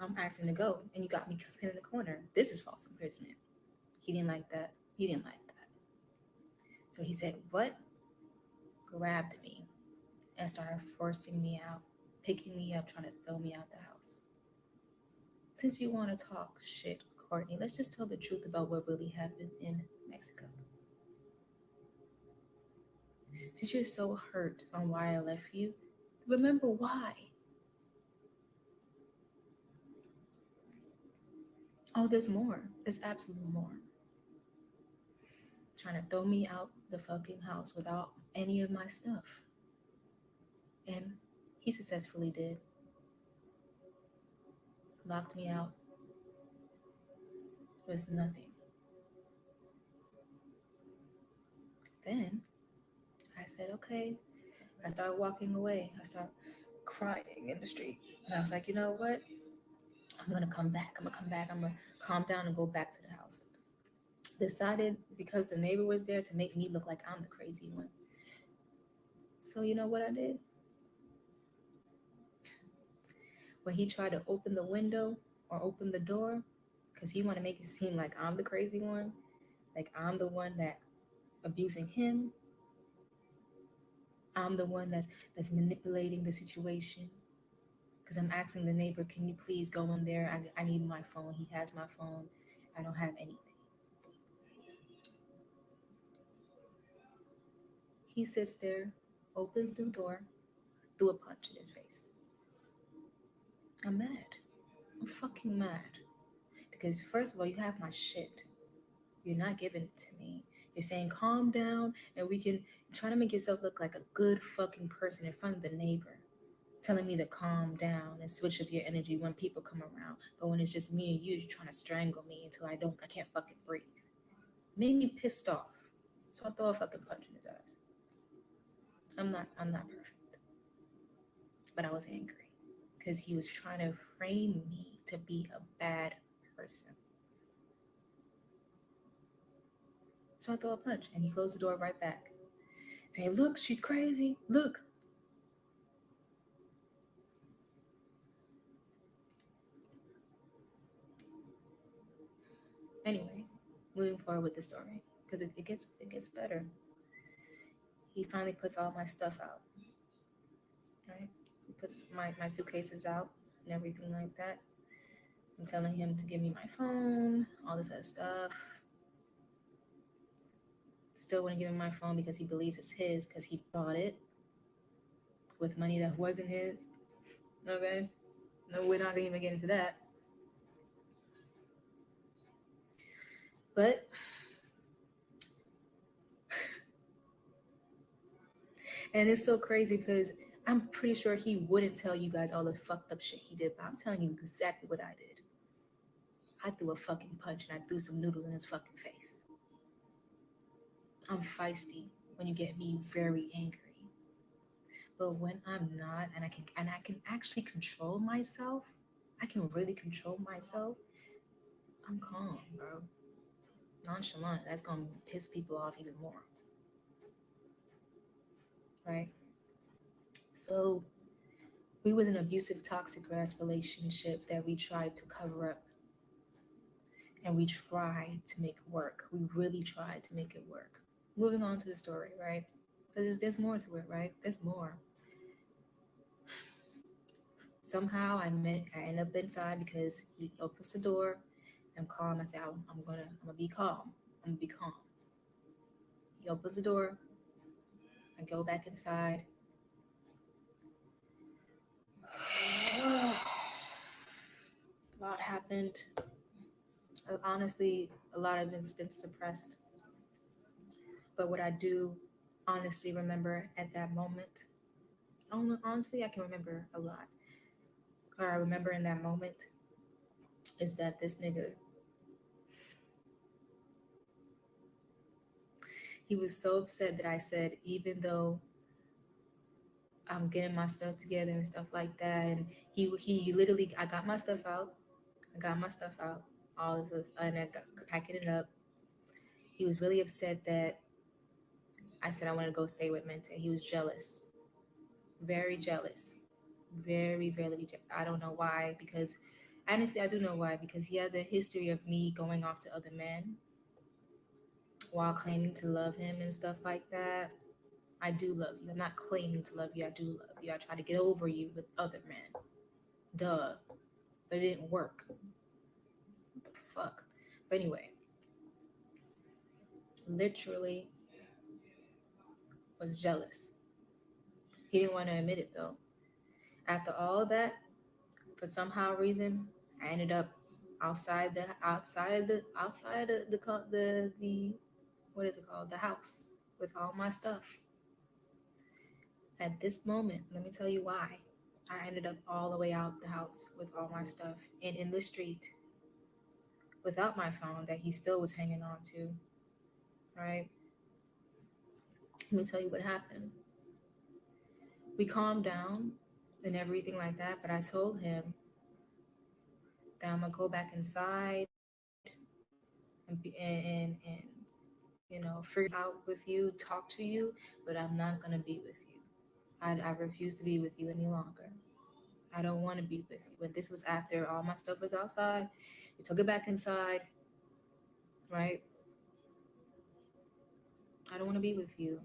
I'm asking to go. And you got me pinned in the corner. This is false imprisonment. He didn't like that. He didn't like that. So he said, what? Grabbed me and started forcing me out, picking me up, trying to throw me out the house. Since you want to talk shit, Courtney, let's just tell the truth about what really happened in Mexico. Since you're so hurt on why I left you, remember why. Oh, there's more. There's absolutely more. Trying to throw me out the fucking house without any of my stuff. And he successfully did. Locked me out with nothing. Then I said, okay. I started walking away. I started crying in the street. And I was like, you know what? I'm going to come back. I'm going to come back. I'm going to calm down and go back to the house. Decided because the neighbor was there to make me look like I'm the crazy one. So you know what I did? When he tried to open the window or open the door, because he wanted to make it seem like I'm the crazy one, like I'm the one that abusing him. I'm the one that's manipulating the situation. Because I'm asking the neighbor, can you please go in there? I need my phone. He has my phone. I don't have anything. He sits there, opens the door, threw a punch in his face. I'm mad. I'm fucking mad. Because first of all, you have my shit. You're not giving it to me. You're saying calm down and we can try to make yourself look like a good fucking person in front of the neighbor. Telling me to calm down and switch up your energy when people come around. But when it's just me and you, you're trying to strangle me until I can't fucking breathe. Made me pissed off. So I throw a fucking punch in his ass. I'm not perfect. But I was angry. Because he was trying to frame me to be a bad person. So I throw a punch and he closed the door right back. Saying, look, she's crazy. Look. Anyway, moving forward with the story. Because it gets better. He finally puts all my stuff out. Right? He puts my suitcases out and everything like that. I'm telling him to give me my phone, all this other stuff. Still wouldn't give him my phone because he believes it's his because he bought it with money that wasn't his. Okay? No, we're not even getting into that. But and it's so crazy because I'm pretty sure he wouldn't tell you guys all the fucked up shit he did, but I'm telling you exactly what I did. I threw a fucking punch and I threw some noodles in his fucking face. I'm feisty when you get me very angry. But when I'm not and I can actually control myself, I can really control myself, I'm calm, bro. Nonchalant. That's gonna piss people off even more. Right? So we was an abusive, toxic ass relationship that we tried to cover up and we tried to make it work. We really tried to make it work. Moving on to the story, right? Because there's more to it, right? There's more. Somehow I end up inside because he opens the door. I'm calm. I say I'm gonna be calm. I'm gonna be calm. He opens the door. I go back inside. A lot happened. Honestly, a lot of it's been suppressed. But what I do honestly remember at that moment, honestly, I can remember a lot. Or I remember in that moment is that this nigga, he was so upset that I said, even though I'm getting my stuff together and stuff like that, and he literally, I got my stuff out, all this, and I got packing it up. He was really upset that I said I wanted to go stay with Mente. He was jealous, very jealous, very. I don't know why, because honestly, I do know why, because he has a history of me going off to other men while claiming to love him and stuff like that. I do love you. I'm not claiming to love you. I do love you. I try to get over you with other men. Duh. But it didn't work. What the fuck? But anyway, literally was jealous. He didn't want to admit it though. After all that, for somehow reason, I ended up outside the what is it called, the house, with all my stuff. At this moment, let me tell you why. I ended up all the way out the house with all my stuff and in the street without my phone that he still was hanging on to. Right? Let me tell you what happened. We calmed down and everything like that, but I told him that I'm gonna go back inside and figure out with you, talk to you, but I'm not gonna be with you. I refuse to be with you any longer. I don't want to be with you. And this was after all my stuff was outside. We took it back inside, right? I don't want to be with you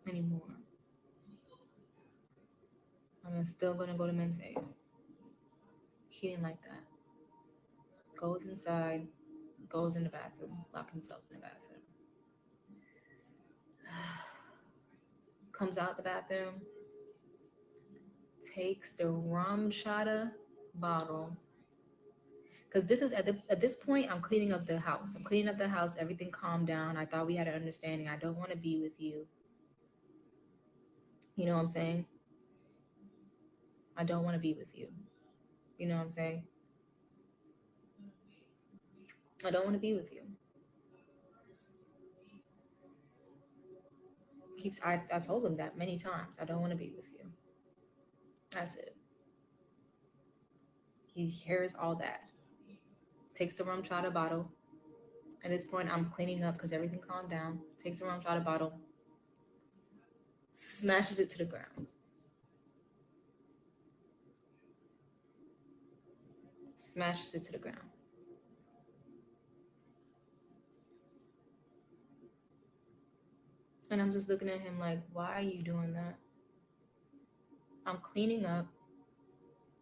anymore. I'm still gonna go to Mente's. He didn't like that. Goes inside, goes in the bathroom, lock himself in the bathroom. Comes out the bathroom, takes the rum shada bottle. Because this is at this point, I'm cleaning up the house. I'm cleaning up the house. Everything calmed down. I thought we had an understanding. I don't want to be with you. You know what I'm saying? I don't want to be with you. You know what I'm saying? I don't want to be with you. I told him that many times. I don't want to be with you. That's it. He hears all that. Takes the rum chata bottle. At this point, I'm cleaning up because everything calmed down. Takes the rum chata bottle, smashes it to the ground. Smashes it to the ground. And I'm just looking at him like, why are you doing that? I'm cleaning up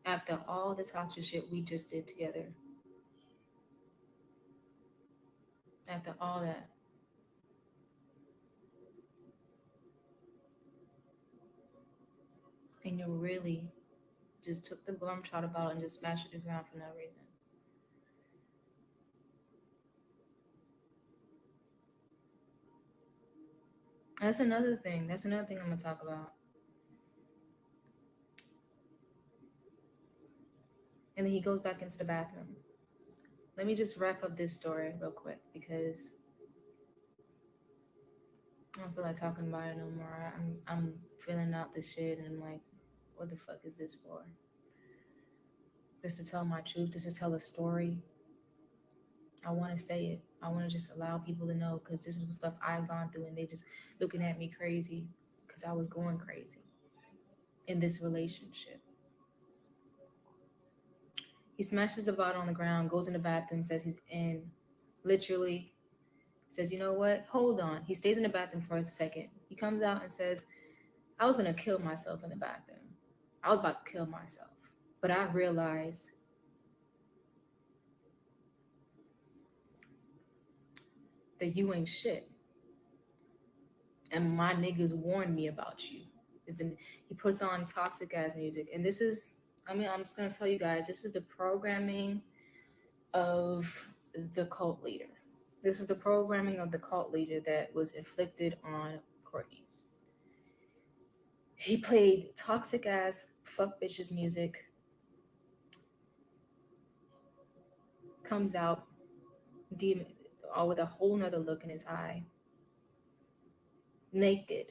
after all the toxic shit we just did together. After all that. And you really just took the rum chata bottle and just smashed it to the ground for no reason. That's another thing. That's another thing I'm gonna talk about. And then he goes back into the bathroom. Let me just wrap up this story real quick because I don't feel like talking about it no more. I'm feeling out the shit and I'm like, what the fuck is this for? Just to tell my truth, just to tell a story. I want to say it. I want to just allow people to know because this is stuff I've gone through and they just looking at me crazy because I was going crazy in this relationship. He smashes the bottle on the ground, goes in the bathroom, says he's in, literally says, you know what? Hold on. He stays in the bathroom for a second. He comes out and says, I was going to kill myself in the bathroom. I was about to kill myself. But I realized that you ain't shit. And my niggas warned me about you. He puts on toxic ass music. And this is I'm just gonna tell you guys, this is the programming of the cult leader. This is the programming of the cult leader that was inflicted on Courtney. He played toxic ass fuck bitches music, comes out demon, all with a whole nother look in his eye, naked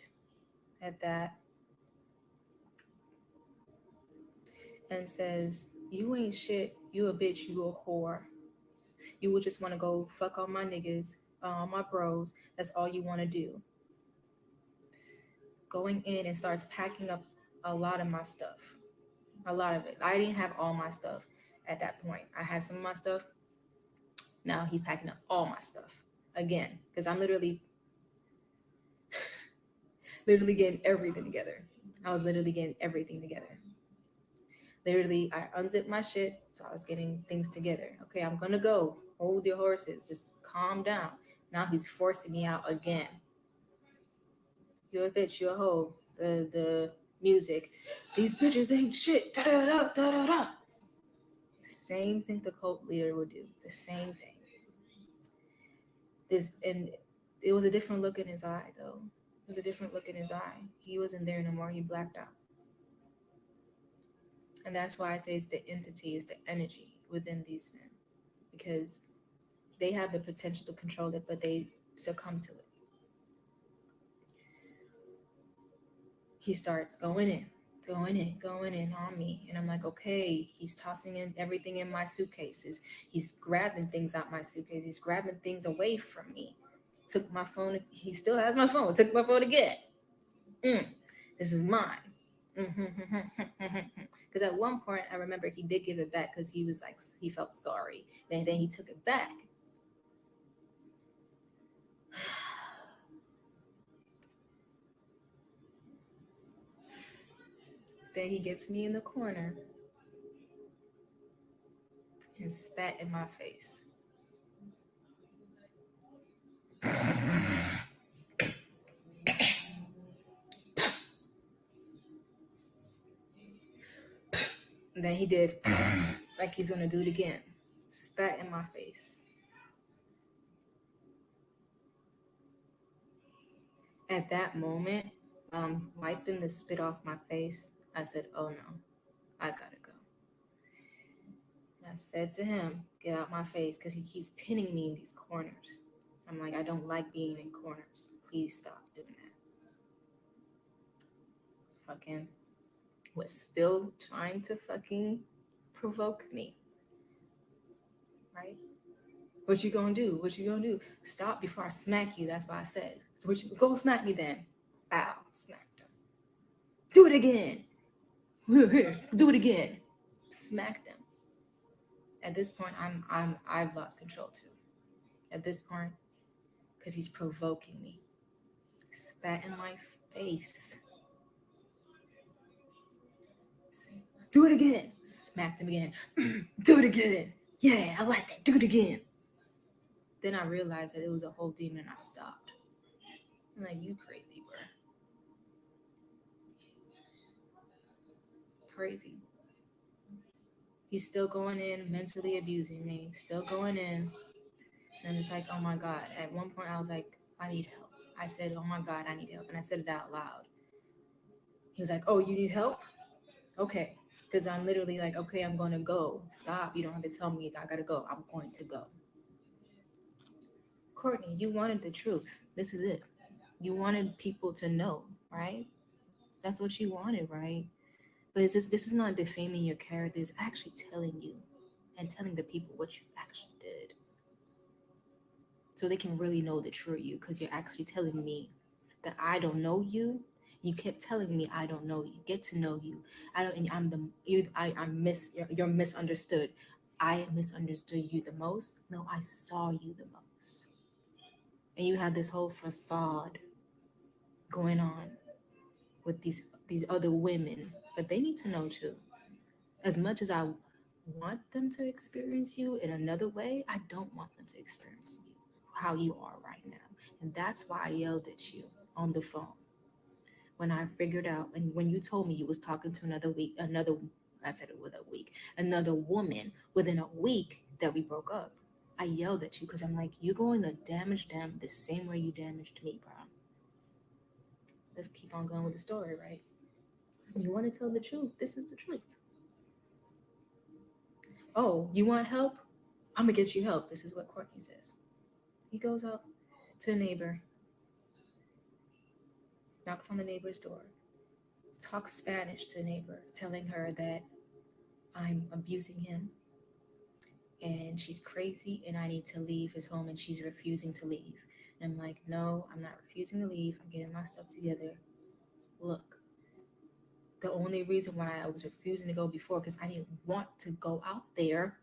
at that, and says, "You ain't shit. You a bitch. You a whore. You would just want to go fuck all my niggas, all my bros. That's all you want to do." Going in and starts packing up a lot of my stuff. A lot of it. I didn't have all my stuff at that point. I had some of my stuff. Now he packing up all my stuff again because I'm literally getting everything together. I was literally getting everything together. Literally, I unzipped my shit, so I was getting things together. Okay, I'm gonna go. Hold your horses. Just calm down. Now he's forcing me out again. You're a bitch. You're a hoe. The music. These bitches ain't shit. Da da da da da da. Same thing the cult leader would do. The same thing. This and it was a different look in his eye though. It was a different look in his eye. He wasn't there no more. He blacked out. And that's why I say it's the entity, it's the energy within these men. Because they have the potential to control it, but they succumb to it. He starts going in on me. And I'm like, okay, he's tossing in everything in my suitcases. He's grabbing things out my suitcase. He's grabbing things away from me. Took my phone. He still has my phone. Took my phone again. This is mine. Because at one point, I remember he did give it back because he was like, he felt sorry. Then he took it back. Then he gets me in the corner and spat in my face. And then he did like he's gonna do it again. Spat in my face. At that moment, wiping the spit off my face, I said, "Oh no, I gotta go." And I said to him, "Get out my face," because he keeps pinning me in these corners. I'm like, I don't like being in corners. Please stop doing that. Fucking was still trying to fucking provoke me, right? What you gonna do? What you gonna do? Stop before I smack you. That's what I said. So what you go smack me then? Ow, smacked him. Do it again. Here, do it again. Smacked him. At this point, I've lost control too. At this point, because he's provoking me. Spat in my face. Do it again. Smacked him again. Do it again. Yeah, I like that. Do it again. Then I realized that it was a whole demon and I stopped. I'm like, you crazy, bro. Crazy. He's still going in, mentally abusing me, still going in. And I'm just like, oh my God. At one point, I was like, I need help. I said, oh my God, I need help. And I said it out loud. He was like, oh, you need help? Okay. Because I'm literally like, okay, I'm going to go. Stop. You don't have to tell me I got to go. I'm going to go. Courtney, you wanted the truth. This is it. You wanted people to know, right? That's what you wanted, right? But this is not defaming your character. It's actually telling you and telling the people what you actually did. So they can really know the true you because you're actually telling me that I don't know you. You kept telling me I don't know you. Get to know you. I don't. And I'm the you. You're misunderstood. I misunderstood you the most. No, I saw you the most. And you have this whole facade going on with these other women, but they need to know too. As much as I want them to experience you in another way, I don't want them to experience you how you are right now. And that's why I yelled at you on the phone when I figured out and when you told me you was talking to I said it within a week. Another woman within a week that we broke up. I yelled at you because I'm like, you're going to damage them the same way you damaged me, bro. Let's keep on going with the story, right? You want to tell the truth. This is the truth. Oh, you want help? I'm going to get you help. This is what Courtney says. He goes out to a neighbor, knocks on the neighbor's door, talks Spanish to the neighbor, telling her that I'm abusing him and she's crazy and I need to leave his home and she's refusing to leave. And I'm like, no, I'm not refusing to leave. I'm getting my stuff together. Look, the only reason why I was refusing to go before because I didn't want to go out there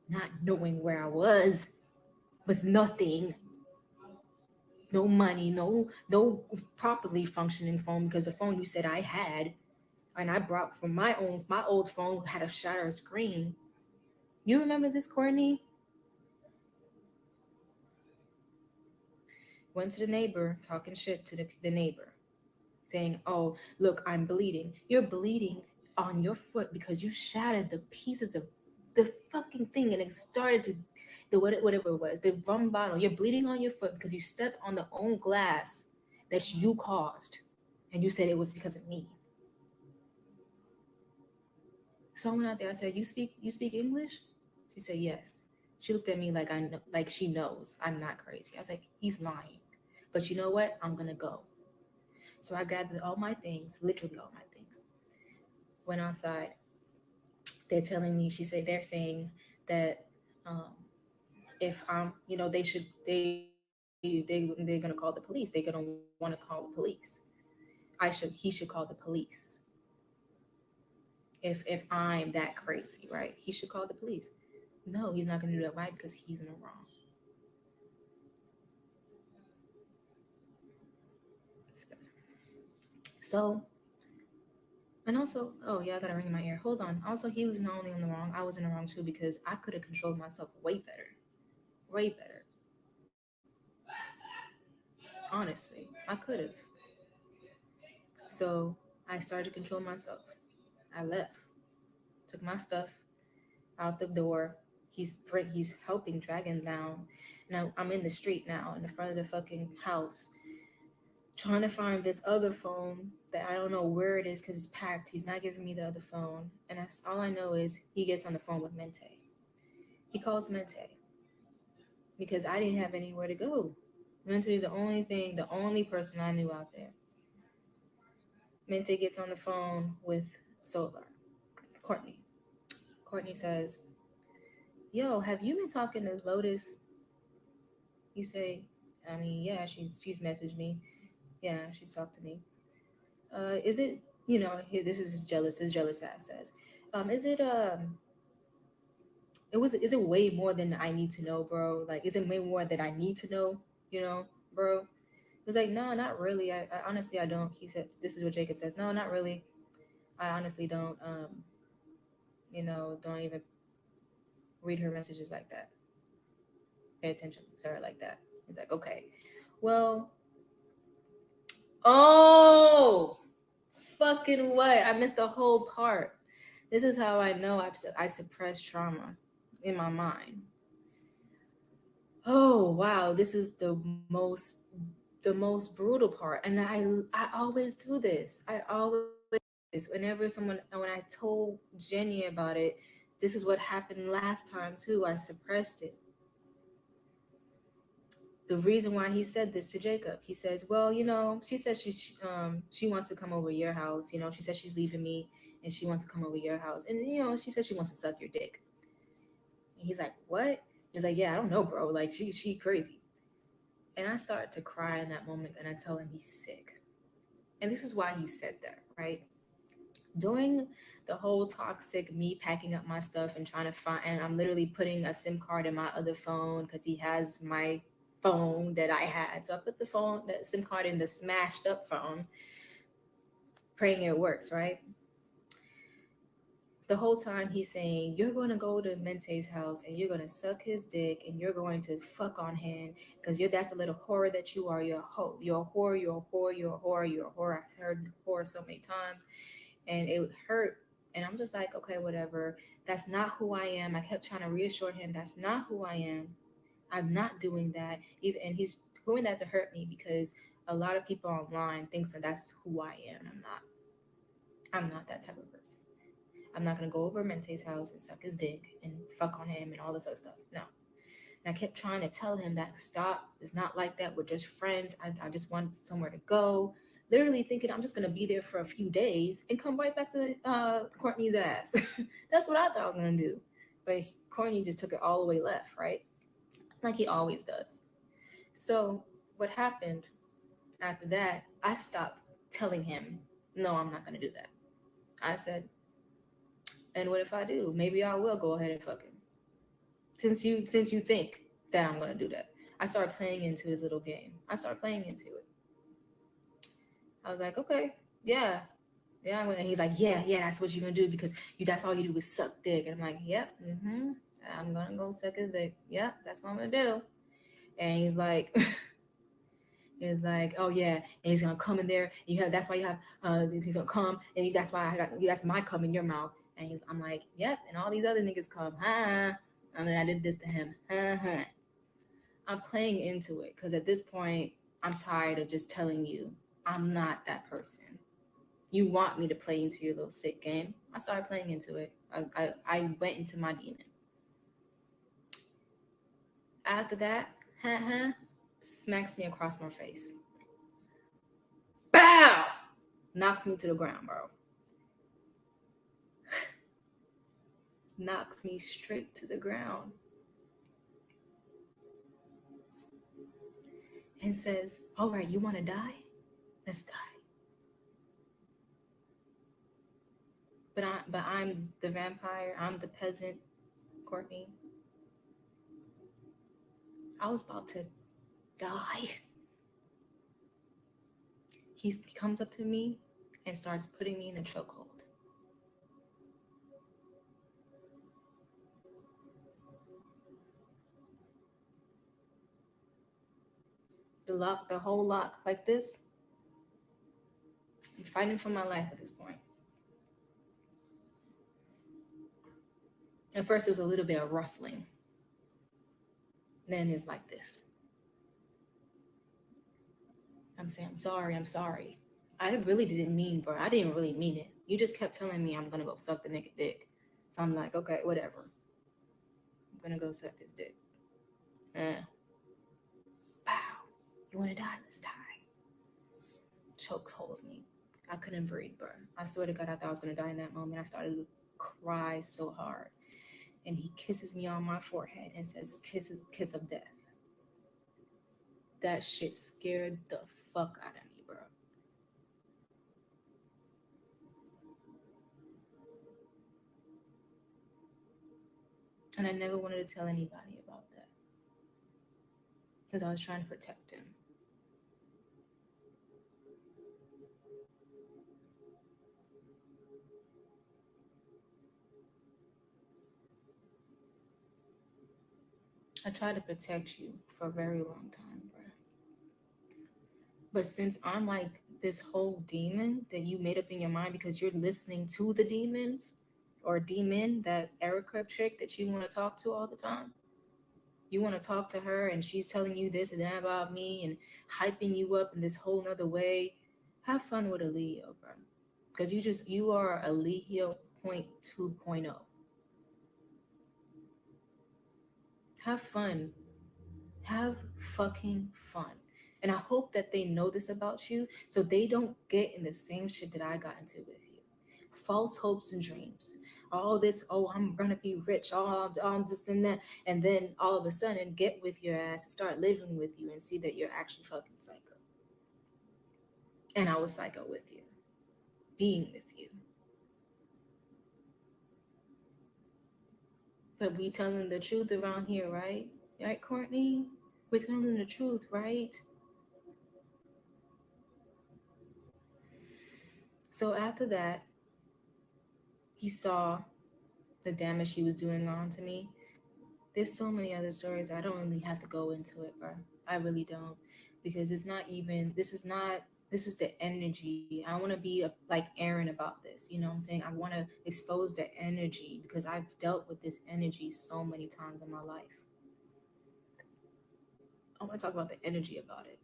not knowing where I was with nothing, no money, no properly functioning phone because the phone you said I had and I brought from my old phone had a shattered screen. You remember this, Courtney? Went to the neighbor talking shit to the neighbor, saying, "Oh, look, I'm bleeding. You're bleeding on your foot because you shattered the pieces of the fucking thing and it started to whatever it was, the rum bottle. You're bleeding on your foot because you stepped on the own glass that you caused, and you said it was because of me." So I went out there. I said, "You speak English?" She said, "Yes." She looked at me like I know, like she knows I'm not crazy. I was like, "He's lying." But you know what? I'm gonna go. So I gathered all my things, literally all my things. Went outside. They're telling me. She said they're saying that um, if I'm, they should they're gonna call the police. They're gonna want to call the police. He should call the police if I'm that crazy, right? He should call the police. No, he's not gonna do that. Why? Because he's in the wrong. So, and also, oh yeah, I got a ring in my ear. Hold on. Also, he was not only in the wrong, I was in the wrong too because I could have controlled myself way better, way better. Honestly, I could have. So I started to control myself. I left, took my stuff out the door. He's helping drag him down. Now I'm in the street now, in the front of the fucking house, trying to find this other phone that I don't know where it is because it's packed. He's not giving me the other phone, and that's all I know is he gets on the phone with Mente. He calls Mente because I didn't have anywhere to go. Mente is the only person I knew out there. Mente gets on the phone with Solar, Courtney. Courtney says, "Yo, have you been talking to Lotus?" You say, "I mean, yeah, she's messaged me. Yeah, she's talked to me. Is it, this is his jealous ass says, is it is it way more than I need to know, bro? Like, is it way more that I need to know, bro?" He was like, "No, not really. I honestly I don't." He said, "This is what Jacob says. No, not really. I honestly don't. Don't even read her messages like that. Pay attention to her like that." He's like, "Okay, well, oh, fucking what? I missed the whole part. This is how I know I suppressed trauma in my mind. Oh wow, this is the most brutal part, and I always do this. I always do this when I told Jenny about it. This is what happened last time too. I suppressed it. The reason why he said this to Jacob, he says, "Well, she says she wants to come over your house. She says she's leaving me and she wants to come over your house, and she says she wants to suck your dick." And he's like, "What?" He's like, "Yeah, I don't know, bro. Like she crazy." And I start to cry in that moment, and I tell him he's sick. And this is why he said that, right? During the whole toxic me packing up my stuff and trying to find, and I'm literally putting a SIM card in my other phone because he has my phone that I had. So I put the SIM card in the smashed up phone, praying it works, right? The whole time he's saying, "You're going to go to Mente's house and you're going to suck his dick and you're going to fuck on him because that's a little whore that you are. You're a hoe. You're a whore. You're a whore. You're a whore. You're a whore." I heard whore so many times and it hurt And I'm just like, okay, whatever. That's not who I am. I kept trying to reassure him that's not who I am. I'm not doing that. Even and he's doing that to hurt me because a lot of people online thinks that that's who I am. I'm not. I'm not that type of person. I'm not gonna go over Mente's house and suck his dick and fuck on him and all this other stuff. No. And I kept trying to tell him that stop. It's not like that. We're just friends. I just want somewhere to go. Literally thinking I'm just gonna be there for a few days and come right back to Courtney's ass. That's what I thought I was gonna do. But Courtney just took it all the way left, right? Like he always does. So what happened after that? I stopped telling him, no, I'm not gonna do that. I said, and what if I do? Maybe I will go ahead and fuck him. Since you think that I'm gonna do that. I started playing into his little game. I started playing into it. I was like, okay, yeah, yeah. And he's like, yeah, yeah, that's what you're gonna do because that's all you do is suck dick. And I'm like, yep, I'm gonna go suck his dick. Yep, that's what I'm gonna do. And he's like, he's like, oh yeah, and he's gonna come in there. And you have that's why you have he's gonna come, and that's why I got that's my cum in your mouth. And I'm like, yep, and all these other niggas come, ha. And then I did this to him, ha. I'm playing into it because at this point, I'm tired of just telling you I'm not that person. You want me to play into your little sick game. I started playing into it. I went into my demon. After that, smacks me across my face. Bow! Knocks me to the ground, bro. Knocks me straight to the ground. And says, all right, you want to die? Let's die. But I'm the vampire. I'm the peasant, Courtney. I was about to die. He comes up to me and starts putting me in a chokehold. The whole lock, like this. I'm fighting for my life at this point. At first, it was a little bit of rustling. Then it's like this. I'm saying, I'm sorry, I'm sorry. I really didn't mean, bro. I didn't really mean it. You just kept telling me I'm gonna go suck the nigga dick. So I'm like, okay, whatever. I'm gonna go suck his dick. Bow. You wanna die? Let's die. Chokes holds me. I couldn't breathe, bro. I swear to God, I thought I was gonna die in that moment. I started to cry so hard. And he kisses me on my forehead and says, kiss of death. That shit scared the fuck out of me, bro. And I never wanted to tell anybody about that because I was trying to protect him. I tried to protect you for a very long time, bro. But since I'm like this whole demon that you made up in your mind because you're listening to the demons or demon, that Erica chick that you want to talk to all the time, you want to talk to her and she's telling you this and that about me and hyping you up in this whole nother way. Have fun with a Leo, bro. Because you are a Leo point 2.0. Have fun. Have fucking fun. And I hope that they know this about you so they don't get in the same shit that I got into with you. False hopes and dreams. All this, oh, I'm gonna be rich, all this and that. And then all of a sudden get with your ass and start living with you and see that you're actually fucking psycho. And I was psycho with you, being with you. But we telling the truth around here, right? Right, Courtney? We're telling the truth, right? So after that, he saw the damage he was doing on to me. There's so many other stories. I don't really have to go into it, bro. I really don't. Because it's not even, this is not this is the energy. I want to be like Aaron about this. You know what I'm saying? I want to expose the energy because I've dealt with this energy so many times in my life. I want to talk about the energy about it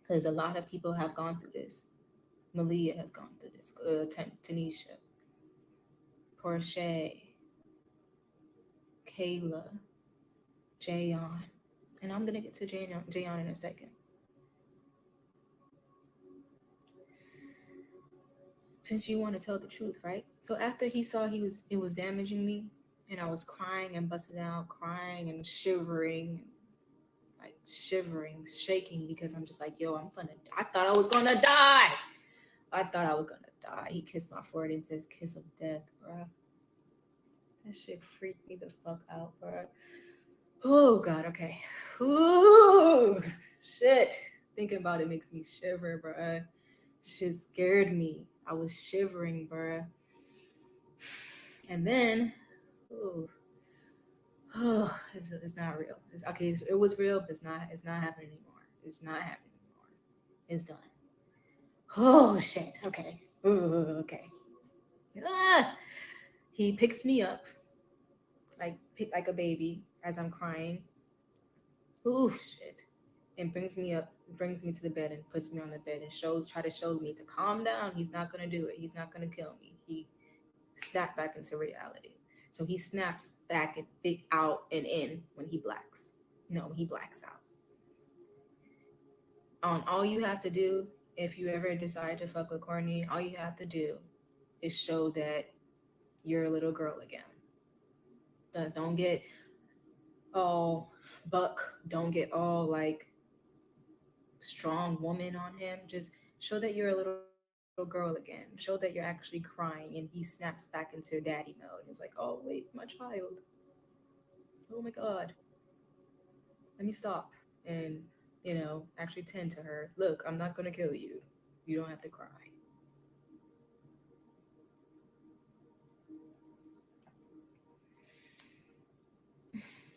because a lot of people have gone through this. Malia has gone through this. Tanisha, Portia, Kayla, Jayon. And I'm going to get to Jayon in a second. Since you want to tell the truth, right? So after he saw it was damaging me, and I was crying and busting out, crying and shivering, like shivering, shaking because I'm just like, yo, I thought I was gonna die. I thought I was gonna die. He kissed my forehead and says, "Kiss of death, bro." That shit freaked me the fuck out, bro. Oh god, okay. Ooh, shit. Thinking about it makes me shiver, bro. Shit scared me. I was shivering, bro. And then, ooh, oh, it's not real. It was real, but it's not happening anymore. It's not happening anymore. It's done. Oh shit. Okay. Ooh, okay. Ah! He picks me up like a baby as I'm crying. Ooh shit. And brings me to the bed and puts me on the bed and try to show me to calm down. He's not gonna do it. He's not gonna kill me. He snapped back into reality. So he snaps back and big out and in when he blacks. No, he blacks out. On all you have to do if you ever decide to fuck with Courtney, all you have to do is show that you're a little girl again. Don't get all buck. Don't get all like strong woman on him. Just show that you're a little girl again. Show that you're actually crying, and he snaps back into daddy mode. He's like, "Oh wait, my child. Oh my god, let me stop and actually tend to her. Look, I'm not gonna kill you. You don't have to cry."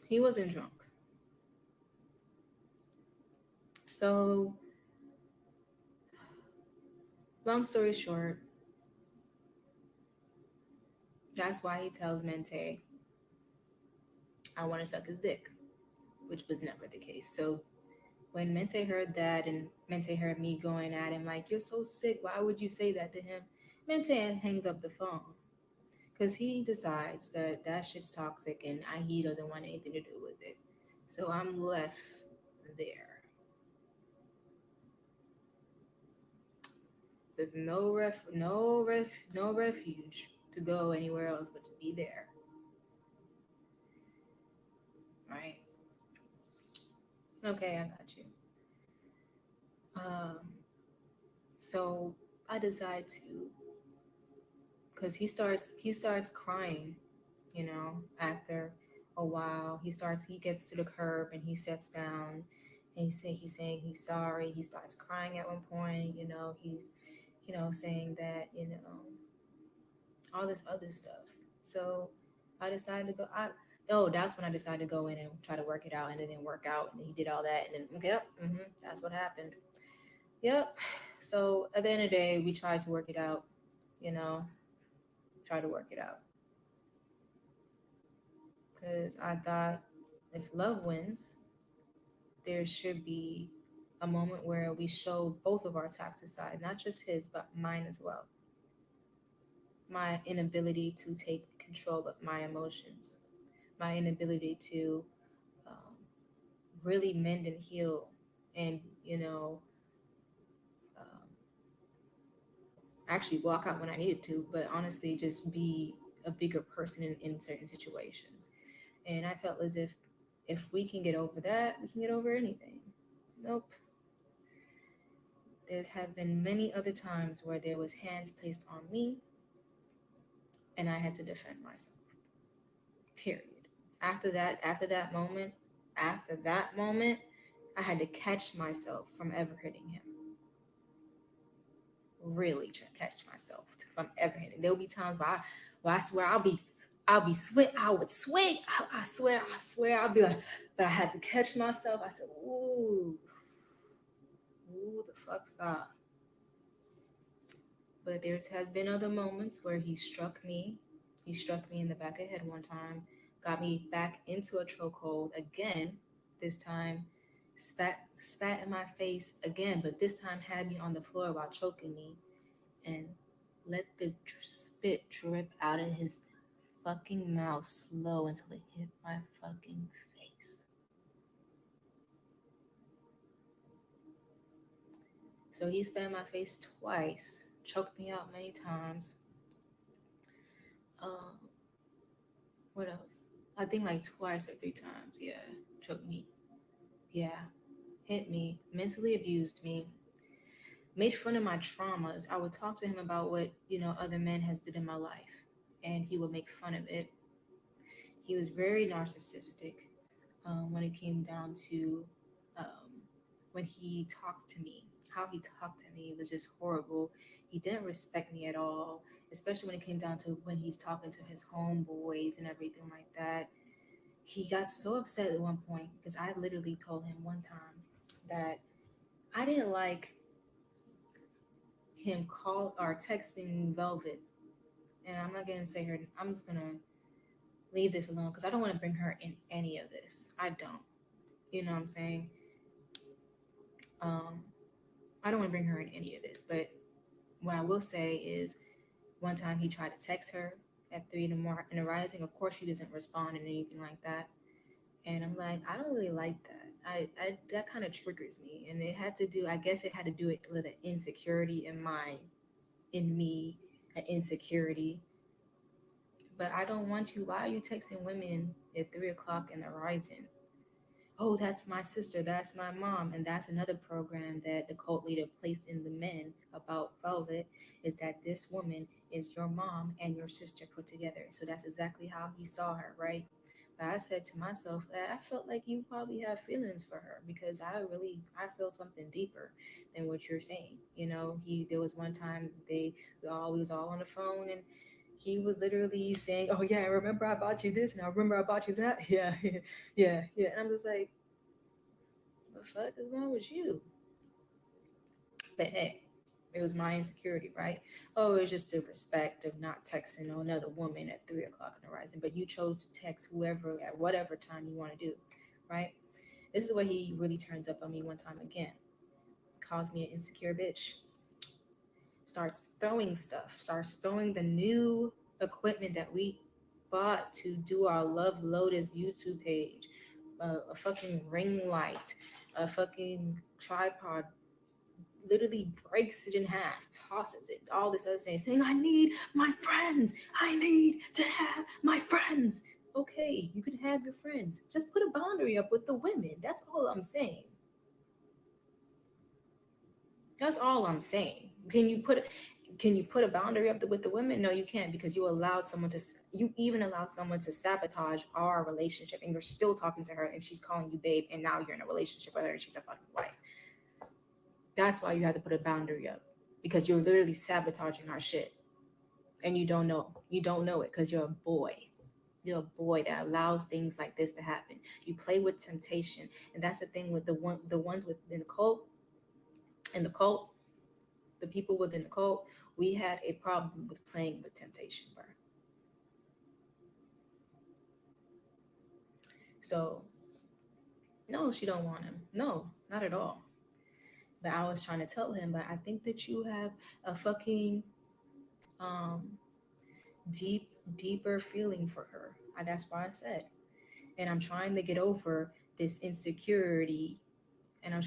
He wasn't drunk, so long story short, that's why he tells Mente, "I want to suck his dick," which was never the case. So when Mente heard that and Mente heard me going at him like, "You're so sick. Why would you say that to him?" Mente hangs up the phone because he decides that that shit's toxic and he doesn't want anything to do with it. So I'm left there with no refuge to go anywhere else but to be there, right? Okay, I got you. Um, so I decide to, because he starts crying, after a while. He gets to the curb and he sits down and he's saying he's sorry. He starts crying at one point, he's saying that, all this other stuff. So I decided to go. That's when I decided to go in and try to work it out, and it didn't work out. And he did all that, and then okay, yep, that's what happened. Yep. So at the end of the day, we tried to work it out. You know, try to work it out because I thought if love wins, there should be a moment where we show both of our toxic side, not just his, but mine as well. My inability to take control of my emotions, my inability to um, really mend and heal, and um, actually walk out when I needed to, but honestly, just be a bigger person in certain situations. And I felt as if we can get over that, we can get over anything. Nope. There have been many other times where there was hands placed on me and I had to defend myself. Period. After that moment, I had to catch myself from ever hitting him. Really catch myself from ever hitting. There'll be times where I swear I'll be sweat. I would sweat. I swear. I'll be like, but I had to catch myself. I said, ooh, the fuck stop. But there's has been other moments where he struck me. He struck me in the back of the head one time, got me back into a chokehold again. This time, spat in my face again, but this time had me on the floor while choking me, and let the spit drip out of his fucking mouth slow until it hit my fucking face. So he spat in my face twice, choked me out many times. Um, what else? I think like twice or three times. Yeah, choked me. Yeah, hit me, mentally abused me, made fun of my traumas. I would talk to him about what other men has did in my life, and he would make fun of it. He was very narcissistic when it came down to um, when he talked to me. How he talked to me was just horrible. He didn't respect me at all, especially when it came down to when he's talking to his homeboys and everything like that. He got so upset at one point because I literally told him one time that I didn't like him call or texting Velvet, and I'm not gonna say her. I'm just gonna leave this alone because I don't want to bring her in any of this. I don't. You know what I'm saying? Um, I don't want to bring her in any of this. But what I will say is, one time he tried to text her at 3 in the rising. Of course, she doesn't respond and anything like that. And I'm like, I don't really like that. I that kind of triggers me, and it had to do. I guess it had to do with an insecurity in me, an insecurity. But I don't want you. Why are you texting women at 3 o'clock in the rising? Oh, that's my sister, that's my mom. And that's another program that the cult leader placed in the men about Velvet, is that this woman is your mom and your sister put together. So that's exactly how he saw her, right? But I said to myself that I felt like you probably have feelings for her because I feel something deeper than what you're saying. There was one time we was all on the phone, and he was literally saying, "Oh yeah, I remember I bought you this, and I remember I bought you that." Yeah, yeah. And I'm just like, "The fuck is wrong with you?" But hey, it was my insecurity, right? Oh, it was just the respect of not texting another woman at 3 o'clock in the rising. But you chose to text whoever at whatever time you want to do, right? This is where he really turns up on me one time again. Calls me an insecure bitch. Starts throwing stuff. Starts throwing the new equipment that we bought to do our Love Lotus YouTube page. A fucking ring light, a fucking tripod, literally breaks it in half, tosses it, all this other saying, I need my friends. I need to have my friends. Okay, you can have your friends. Just put a boundary up with the women. That's all I'm saying. That's all I'm saying. Can you put a boundary up with the women? No, you can't, because you even allowed someone to sabotage our relationship, and you're still talking to her, and she's calling you babe, and now you're in a relationship with her, and she's a fucking wife. That's why you have to put a boundary up, because you're literally sabotaging our shit, and you don't know it because you're a boy. You're a boy that allows things like this to happen. You play with temptation, and that's the thing with the ones within the cult, the people within the cult. We had a problem with playing with temptation, bro. So no, she don't want him. No, not at all. But I was trying to tell him, but I think that you have a fucking um deeper feeling for her. That's why I said. And I'm trying to get over this insecurity, and I'm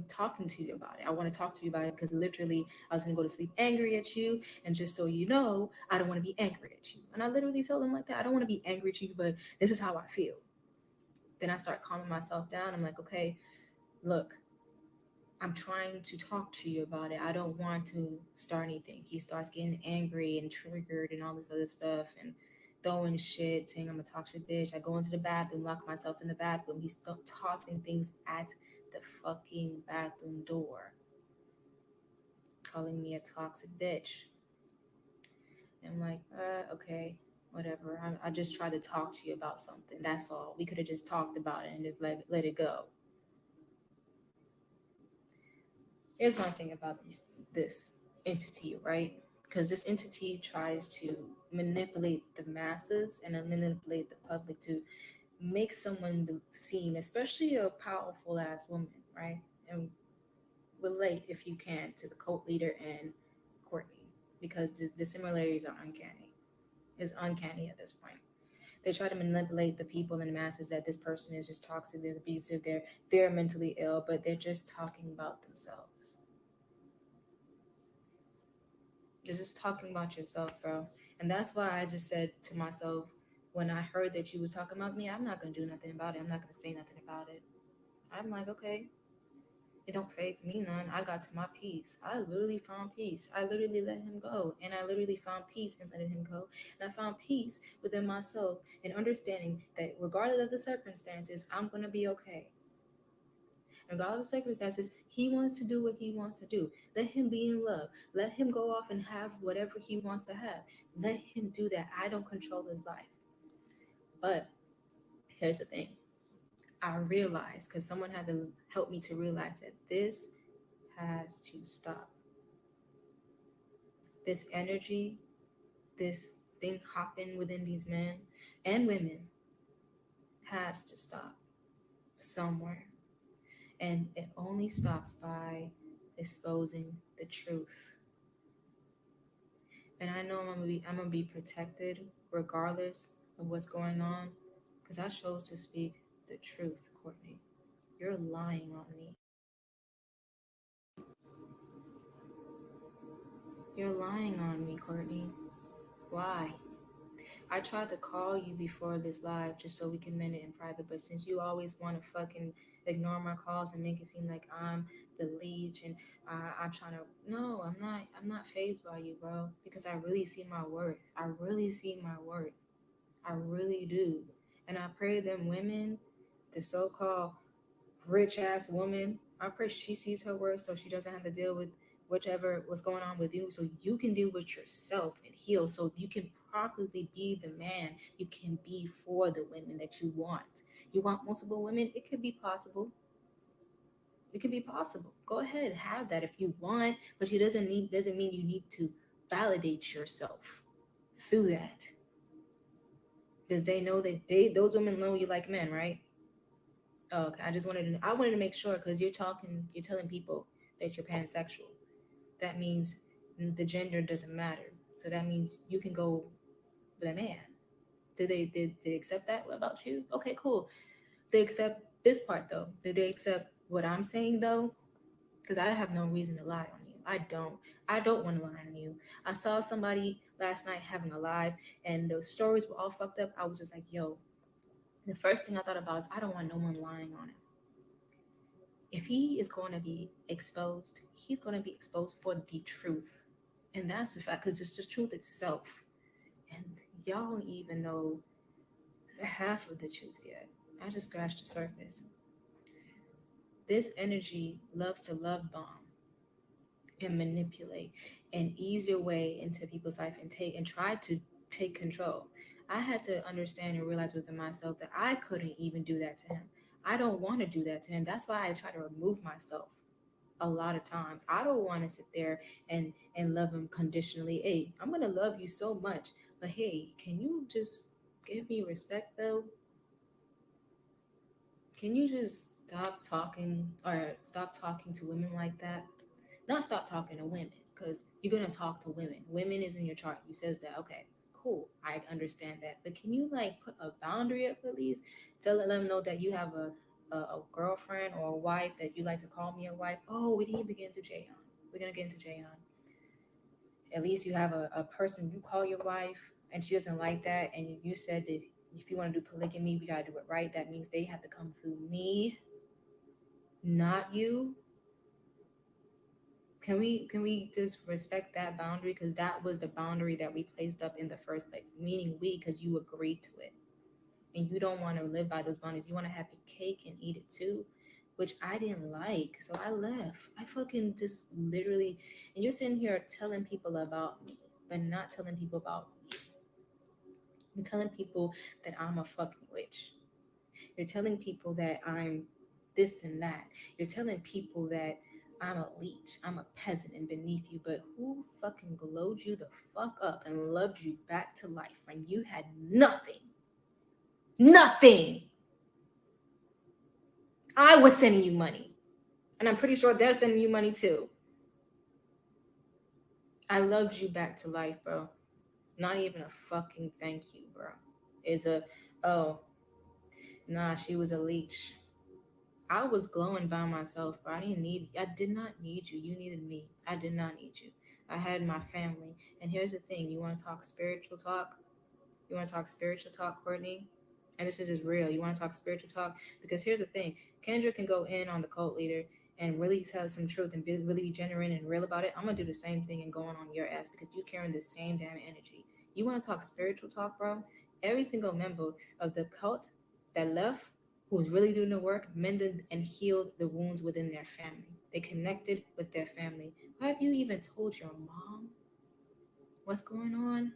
talking to you about it. I want to talk to you about it because literally I was going to go to sleep angry at you, and just so you know, I don't want to be angry at you. And I literally told him like that. I don't want to be angry at you, but this is how I feel. Then I start calming myself down. I'm like, okay, look, I'm trying to talk to you about it. I don't want to start anything. He starts getting angry and triggered and all this other stuff, and throwing shit, saying I'm a toxic bitch. I go into the bathroom, lock myself in the bathroom. He's tossing things at the fucking bathroom door, calling me a toxic bitch. And I'm like, okay, whatever. I just tried to talk to you about something. That's all. We could have just talked about it and just let it go. Here's my thing about this. entity, right? Because this entity tries to manipulate the masses and then manipulate the public to make someone seem, especially a powerful ass woman, right? And relate, if you can, to the cult leader and Courtney, because the similarities are uncanny. It's uncanny at this point. They try to manipulate the people and the masses that this person is just toxic, they're abusive, they're mentally ill, but they're just talking about themselves. You're just talking about yourself, bro. And that's why I just said to myself, when I heard that you was talking about me, I'm not gonna do nothing about it. I'm not gonna say nothing about it. I'm like, okay, it don't phase me none. I got to my peace. I literally found peace. I literally let him go. And I literally found peace in letting him go. And I found peace within myself and understanding that regardless of the circumstances, I'm gonna be okay. Regardless of circumstances, he wants to do what he wants to do. Let him be in love. Let him go off and have whatever he wants to have. Let him do that. I don't control his life. But here's the thing. I realized, because someone had to help me to realize that this has to stop. This energy, this thing hopping within these men and women has to stop somewhere. And it only stops by exposing the truth. And I know I'm gonna be protected regardless of what's going on, because I chose to speak the truth, Courtney. You're lying on me. You're lying on me, Courtney. Why? I tried to call you before this live just so we can mend it in private, but since you always want to fucking ignore my calls and make it seem like I'm the leech and I'm trying to, no, I'm not. I'm not phased by you, bro, because I really see my worth. I really see my worth. I really do. And I pray them women, the so-called rich ass woman, I pray she sees her worth so she doesn't have to deal with whichever what's going on with you, so you can deal with yourself and heal, so you can properly be the man you can be for the women that you want. You want multiple women? It could be possible. It could be possible. Go ahead, have that if you want, but it doesn't mean you need to validate yourself through that. Does they know that those women know you like men, right? Oh, okay. I wanted to make sure, because you're telling people that you're pansexual. That means the gender doesn't matter. So that means you can go with a man. Did they accept that about you? Okay, cool. They accept this part though. Did they accept what I'm saying though? Because I have no reason to lie on you. I don't. I don't want to lie on you. I saw somebody last night having a live, and those stories were all fucked up. I was just like, yo. The first thing I thought about is I don't want no one lying on him. If he is going to be exposed, he's going to be exposed for the truth. And that's the fact, because it's the truth itself. And y'all don't even know half of the truth yet. I just scratched the surface. This energy loves to love bomb and manipulate and ease your way into people's life and try to take control. I had to understand and realize within myself that I couldn't even do that to him. I don't want to do that to him. That's why I try to remove myself a lot of times. I don't want to sit there and love him conditionally. Hey, I'm gonna love you so much, but hey, can you just give me respect though? Can you just stop talking to women like that? Not stop talking to women, because you're gonna talk to women. Women is in your chart. You says that. Okay, cool. I understand that. But can you like put a boundary up at least? Let them know that you have a girlfriend or a wife that you like to call me a wife. Oh, we didn't even get into Jayon. We're gonna get into Jayon. At least you have a person you call your wife and she doesn't like that, and you said that if you want to do polygamy, we gotta do it right. That means they have to come through me, not you. Can we just respect that boundary, because that was the boundary that we placed up in the first place, meaning we, because you agreed to it, and you don't want to live by those boundaries. You want to have your cake and eat it too, which I didn't like, so I left. I fucking just literally, and you're sitting here telling people about me but not telling people about you. You're telling people that I'm a fucking witch. You're telling people that I'm this and that. You're telling people that I'm a leech. I'm a peasant and beneath you. But who fucking glowed you the fuck up and loved you back to life when you had nothing? Nothing. I was sending you money. And I'm pretty sure they're sending you money too. I loved you back to life, bro. Not even a fucking thank you, bro. Is a, oh, nah, she was a leech. I was glowing by myself, bro. I did not need you. You needed me. I did not need you. I had my family. And here's the thing, you want to talk spiritual talk? You want to talk spiritual talk, Courtney? And this is just real. You want to talk spiritual talk? Because here's the thing, Kendra can go in on the cult leader and really tell some truth and really be genuine and real about it. I'm going to do the same thing and going on your ass because you're carrying the same damn energy. You want to talk spiritual talk, bro? Every single member of the cult that left, who was really doing the work, mended and healed the wounds within their family. They connected with their family. Why have you even told your mom what's going on?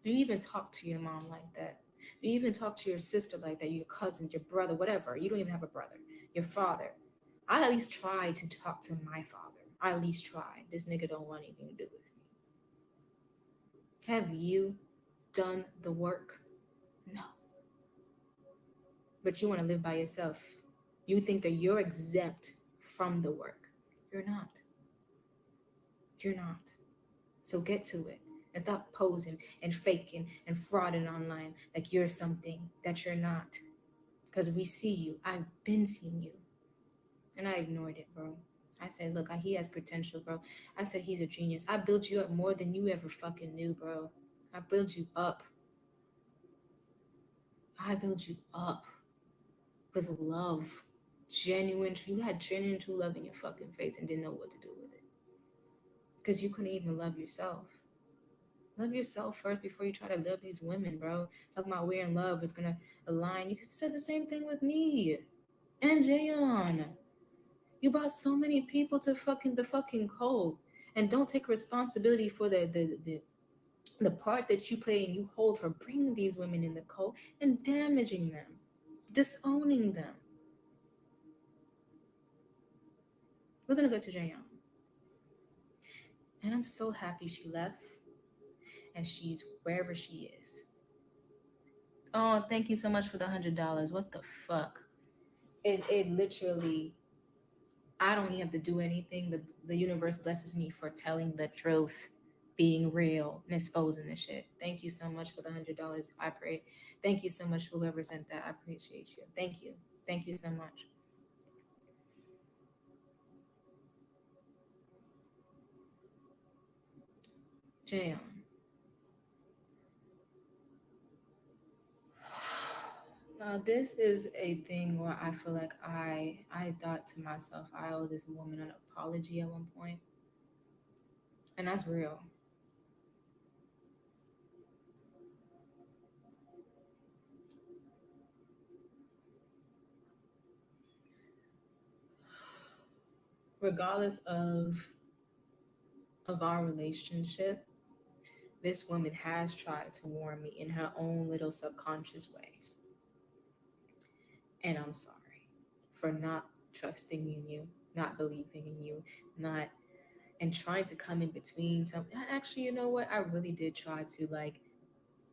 Do you even talk to your mom like that? Do you even talk to your sister like that? Your cousin, your brother, whatever. You don't even have a brother. Your father. I at least try to talk to my father. I at least try. This nigga don't want anything to do with me. Have you done the work? No. But you want to live by yourself. You think that you're exempt from the work. You're not. You're not. So get to it and stop posing and faking and frauding online like you're something that you're not. Because we see you. I've been seeing you. And I ignored it, bro. I said, look, he has potential, bro. I said, he's a genius. I built you up more than you ever fucking knew, bro. I built you up. I built you up with love. Genuine, you had genuine true love in your fucking face and didn't know what to do with it. Because you couldn't even love yourself. Love yourself first before you try to love these women, bro. Talking about we're in love is gonna align. You said the same thing with me and Jayon. You brought so many people to the fucking cult, and don't take responsibility for the part that you play and you hold for bringing these women in the cult and damaging them, disowning them. We're gonna go to Jayon, and I'm so happy she left, and she's wherever she is. Oh, thank you so much for the $100. What the fuck? It literally, I don't even have to do anything. The universe blesses me for telling the truth, being real, and exposing the shit. Thank you so much for the $100. I pray. Thank you so much for whoever sent that. I appreciate you. Thank you. Thank you so much. Jayon. Now this is a thing where I feel like I thought to myself I owe this woman an apology at one point, and that's real. Regardless of our relationship, this woman has tried to warn me in her own little subconscious ways. And I'm sorry for not trusting in you, not believing in you, not and trying to come in between something. Actually, you know what? I really did try to like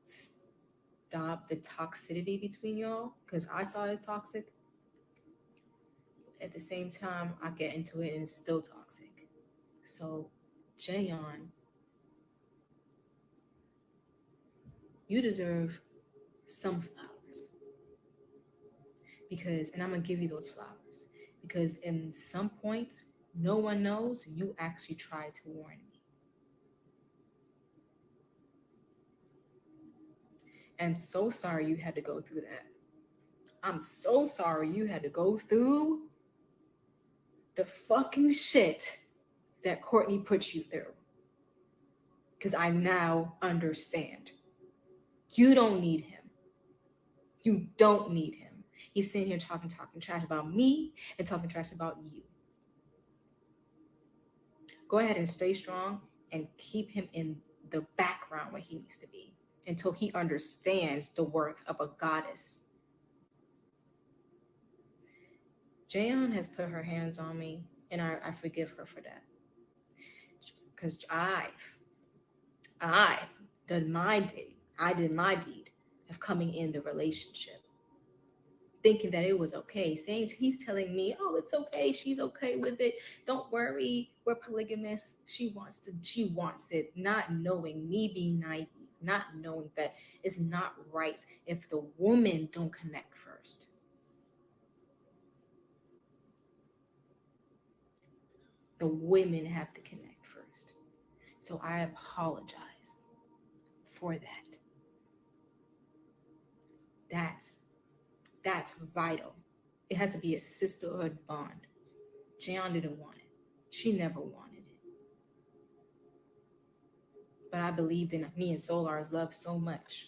stop the toxicity between y'all because I saw it as toxic. At the same time, I get into it and it's still toxic. So, Jayon, you deserve some flowers because, and I'm gonna give you those flowers because in some points, no one knows you actually tried to warn me. I'm so sorry you had to go through that. I'm so sorry you had to go through the fucking shit that Courtney put you through. Because I now understand. You don't need him. You don't need him. He's sitting here talking trash about me and talking trash about you. Go ahead and stay strong and keep him in the background where he needs to be until he understands the worth of a goddess. Jayon has put her hands on me And I forgive her for that. Because I've done my deed. I did my deed of coming in the relationship, thinking that it was okay. Saying he's telling me, "Oh, it's okay. She's okay with it. Don't worry. We're polygamous. She wants it." Not knowing, me being naive, not knowing that it's not right if the woman don't connect first. The women have to connect first. So I apologize for that. That's that's vital. It has to be a sisterhood bond. Jayon didn't want it. She never wanted it. But I believed in me and Solar's love so much.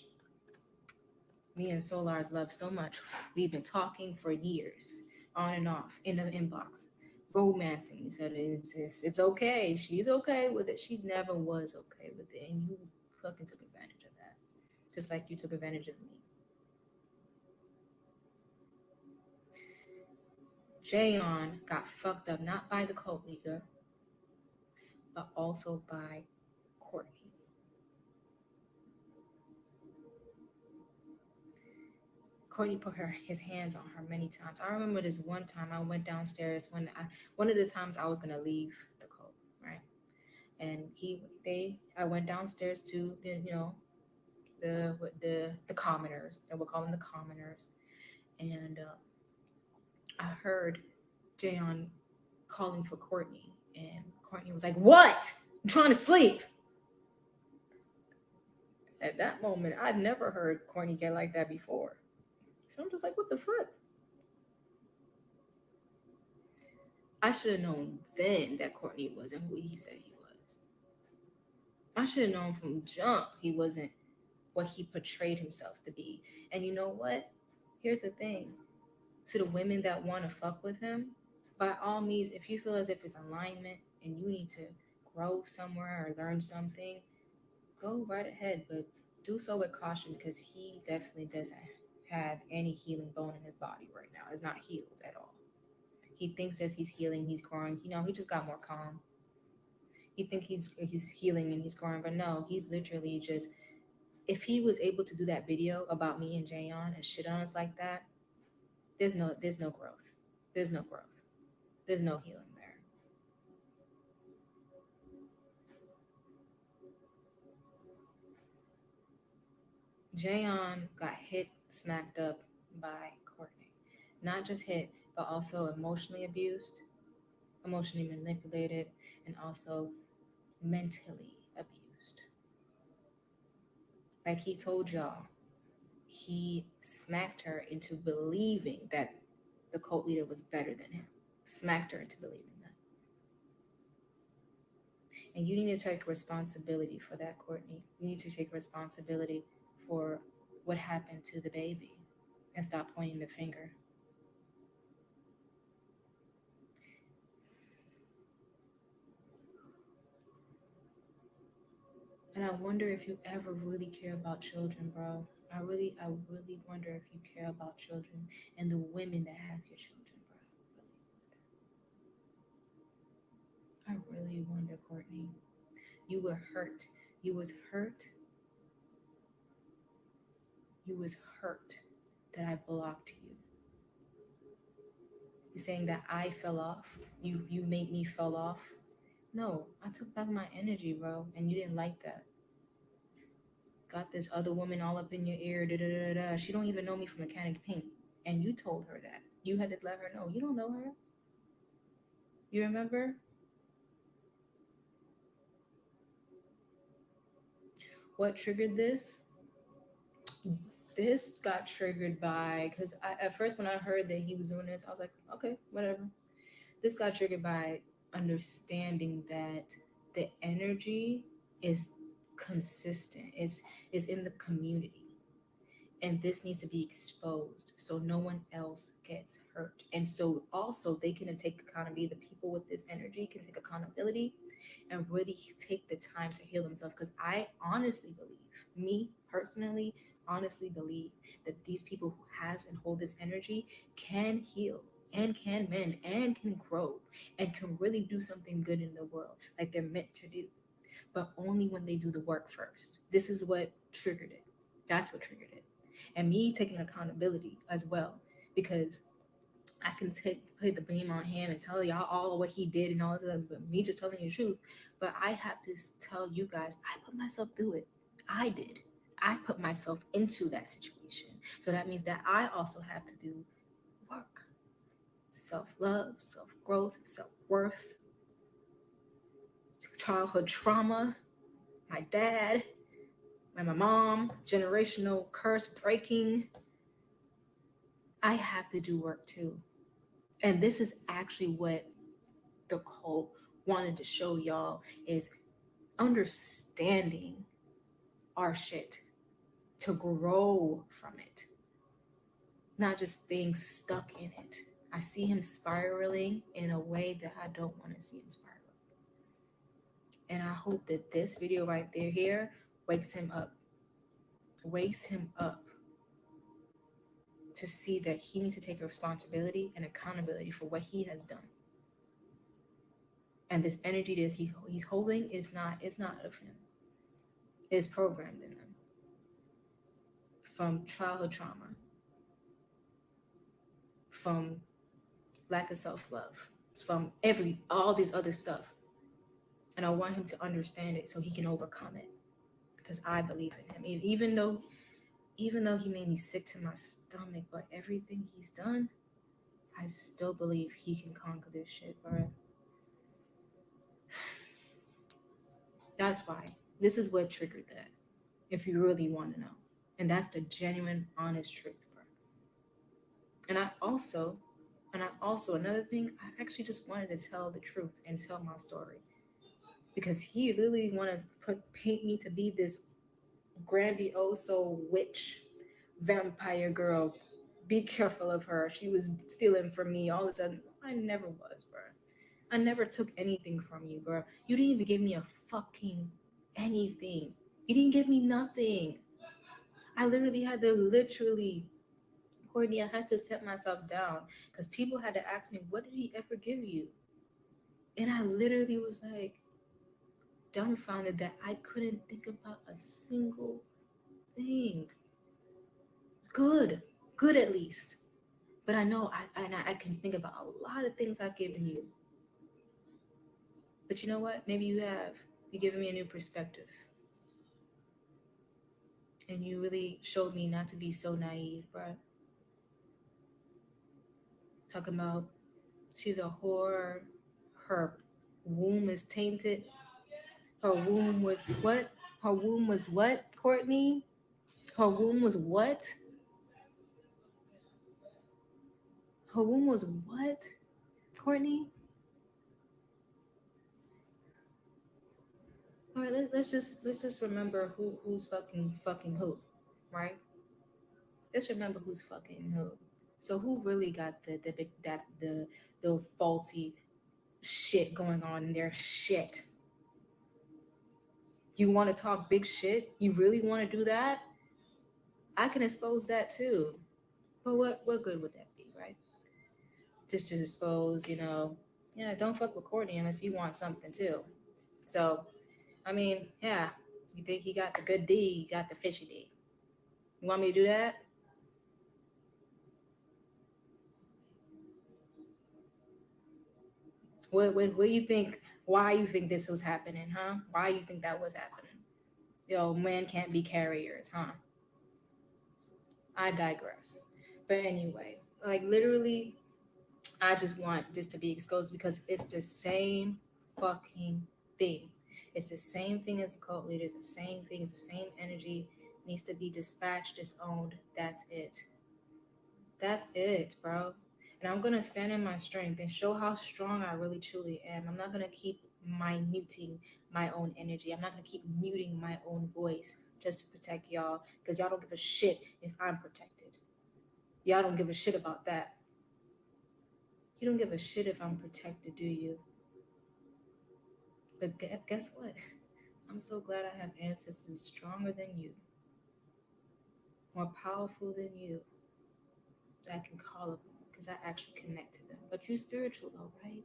Me and Solar's love so much. We've been talking for years, on and off, in the inbox, romancing. He said it's okay. She's okay with it. She never was okay with it. And you fucking took advantage of that. Just like you took advantage of me. Jayon got fucked up not by the cult leader, but also by Courtney. Courtney put his hands on her many times. I remember this one time I went downstairs one of the times I was gonna leave the cult, right? And I went downstairs to the commoners, and we'll call them the commoners, and I heard Jayon calling for Courtney, and Courtney was like, "What? I'm trying to sleep." At that moment, I'd never heard Courtney get like that before. So I'm just like, what the fuck? I should have known then that Courtney wasn't who he said he was. I should have known from jump he wasn't what he portrayed himself to be. And you know what? Here's the thing. To the women that want to fuck with him, by all means, if you feel as if it's alignment and you need to grow somewhere or learn something, go right ahead. But do so with caution because he definitely doesn't have any healing bone in his body right now. It's not healed at all. He thinks as he's healing, he's growing. He just got more calm. He thinks he's healing and he's growing, but no, he's literally just. If he was able to do that video about me and Jayon and shit on us like that, there's no growth. There's no growth. There's no healing there. Jayon got hit, smacked up by Courtney. Not just hit, but also emotionally abused, emotionally manipulated, and also mentally abused. Like he told y'all, he smacked her into believing that the cult leader was better than him. Smacked her into believing that. And you need to take responsibility for that, Courtney. You need to take responsibility for what happened to the baby and stop pointing the finger. And I wonder if you ever really care about children, bro. I really wonder if you care about children and the women that has your children, bro. I really wonder, Courtney. You were hurt. You was hurt. You was hurt that I blocked you. You saying that I fell off. You made me fall off. No, I took back my energy, bro, and you didn't like that. Got this other woman all up in your ear. Da, da, da, da. She don't even know me from a can of paint, and you told her that. You had to let her know. You don't know her. You remember what triggered this? This got triggered by because at first when I heard that he was doing this, I was like, okay, whatever. This got triggered by understanding that the energy is consistent. Is in the community, and this needs to be exposed so no one else gets hurt. And so also they can take accountability. The people with this energy can take accountability and really take the time to heal themselves. Because I honestly believe, me personally, honestly believe that these people who has and hold this energy can heal. and can mend and can grow and can really do something good in the world like they're meant to do, but only when they do the work first. This is what triggered it. That's what triggered it. And me taking accountability as well, because I can put the blame on him and tell y'all all what he did and all this other, but me just telling you the truth. But I have to tell you guys, I put myself through it. I did. I put myself into that situation. So that means that I also have to do work. Self love, self growth, self worth, childhood trauma, my dad, my mom, generational curse breaking. I have to do work too. And this is actually what the cult wanted to show y'all is understanding our shit to grow from it, not just staying stuck in it. I see him spiraling in a way that I don't want to see him spiral. And I hope that this video right there here wakes him up to see that he needs to take responsibility and accountability for what he has done. And this energy that he's holding is not of him. It's programmed in him from childhood trauma, from lack of self-love, from all this other stuff. And I want him to understand it so he can overcome it. Because I believe in him. Even though he made me sick to my stomach, but everything he's done, I still believe he can conquer this shit, bro. That's why. This is what triggered that, if you really want to know. And that's the genuine, honest truth, bro. And I also, another thing, I actually just wanted to tell the truth and tell my story. Because he literally wanted to paint me to be this grandioso witch vampire girl. Be careful of her. She was stealing from me all of a sudden. I never was, bro. I never took anything from you, bro. You didn't even give me a fucking anything. You didn't give me nothing. I literally had to Courtney, I had to set myself down because people had to ask me, what did he ever give you? And I literally was like dumbfounded that I couldn't think about a single thing. Good at least. But I know I can think about a lot of things I've given you. But you know what? Maybe you have. You've given me a new perspective. And you really showed me not to be so naive, bro. Talking about she's a whore, her womb is tainted. Her womb was what? Her womb was what, Courtney? Her womb was what? Her womb was what, Courtney? All right, let's just remember who's fucking who, right? Let's remember who's fucking who. So who really got the faulty shit going on in their shit? You want to talk big shit? You really want to do that? I can expose that too. But what good would that be, right? Just to expose, yeah, don't fuck with Courtney unless you want something too. So, I mean, yeah, you think he got the good D, you got the fishy D. You want me to do that? What you think? Why you think this was happening, huh? Why you think that was happening? Yo, men can't be carriers, huh? I digress. But anyway, like literally, I just want this to be exposed because it's the same fucking thing. It's the same thing as cult leaders, the same thing, it's the same energy needs to be dispatched, disowned. That's it. That's it, bro. And I'm gonna stand in my strength and show how strong I really truly am. I'm not gonna keep minuting my own energy. I'm not gonna keep muting my own voice just to protect y'all because y'all don't give a shit if I'm protected. Y'all don't give a shit about that. You don't give a shit if I'm protected, do you? But guess what? I'm so glad I have ancestors stronger than you, more powerful than you, that I can call upon. Because because I actually connect to them. But you spiritual though, right?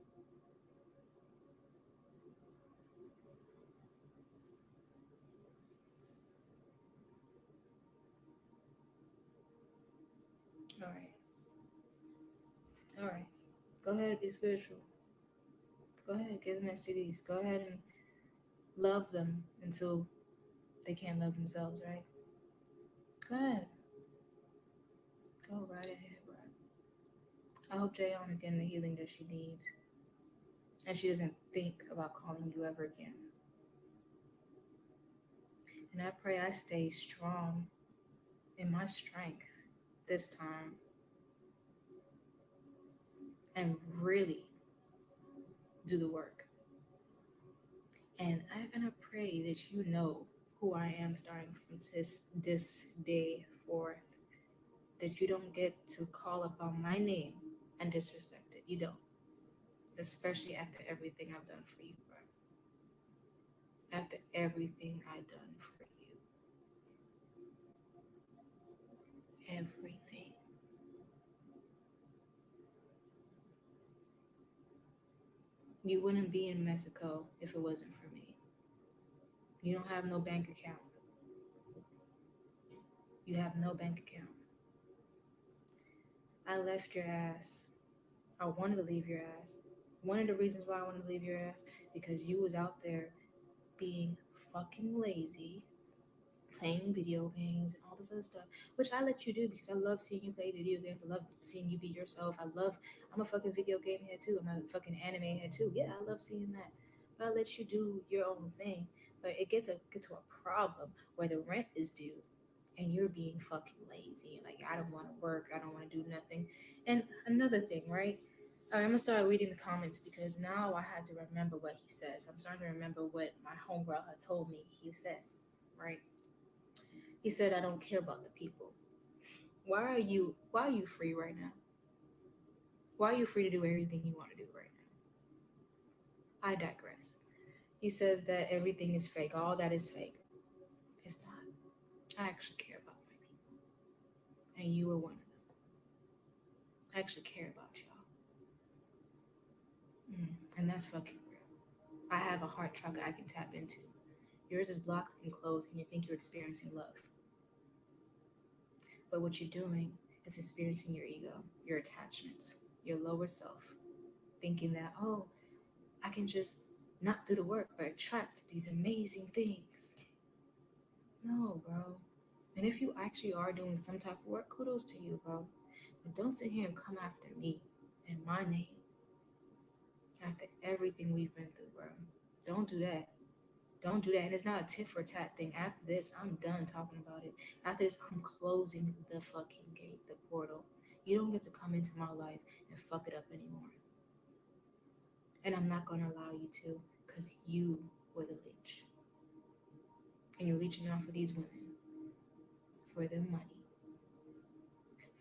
All right. All right. Go ahead, be spiritual. Go ahead, give them STDs. Go ahead and love them until they can't love themselves, right? Go ahead. Go right ahead, bro. I hope Jayon is getting the healing that she needs. And she doesn't think about calling you ever again. And I pray I stay strong in my strength this time and really do the work. And I'm gonna pray that you know who I am starting from this day forth. That you don't get to call upon my name and disrespect it. You don't. Especially after everything I've done for you, bro. After everything I've done for you. Everything. You wouldn't be in Mexico if it wasn't for me. You don't have no bank account. You have no bank account. I left your ass. I wanted to leave your ass. One of the reasons why I wanted to leave your ass because you was out there being fucking lazy, playing video games and all this other stuff, which I let you do because I love seeing you play video games. I love seeing you be yourself. I'm a fucking video game head too. I'm a fucking anime head too. Yeah, I love seeing that. But I let you do your own thing. But it gets to a problem where the rent is due and you're being fucking lazy. Like, I don't want to work. I don't want to do nothing. And another thing, right? All right, I'm gonna start reading the comments because now I had to remember what he says. I'm starting to remember what my homegirl had told me he said, right? He said, I don't care about the people. Why are you free right now? Why are you free to do everything you want to do right now? I digress. He says that everything is fake. All that is fake. It's not. I actually care about my people. And you were one of them. I actually care about y'all. And that's fucking real. I have a heart chakra I can tap into. Yours is blocked and closed, and you think you're experiencing love. But what you're doing is experiencing your ego, your attachments, your lower self, thinking that, oh, I can just not do the work but attract these amazing things. No, bro. And if you actually are doing some type of work, kudos to you, bro. But don't sit here and come after me and my name after everything we've been through, bro. Don't do that. Don't do that. And it's not a tit for tat thing. After this, I'm done talking about it. After this, I'm closing the fucking gate, the portal. You don't get to come into my life and fuck it up anymore. And I'm not going to allow you to because you were the leech. And you're leeching off of these women for their money,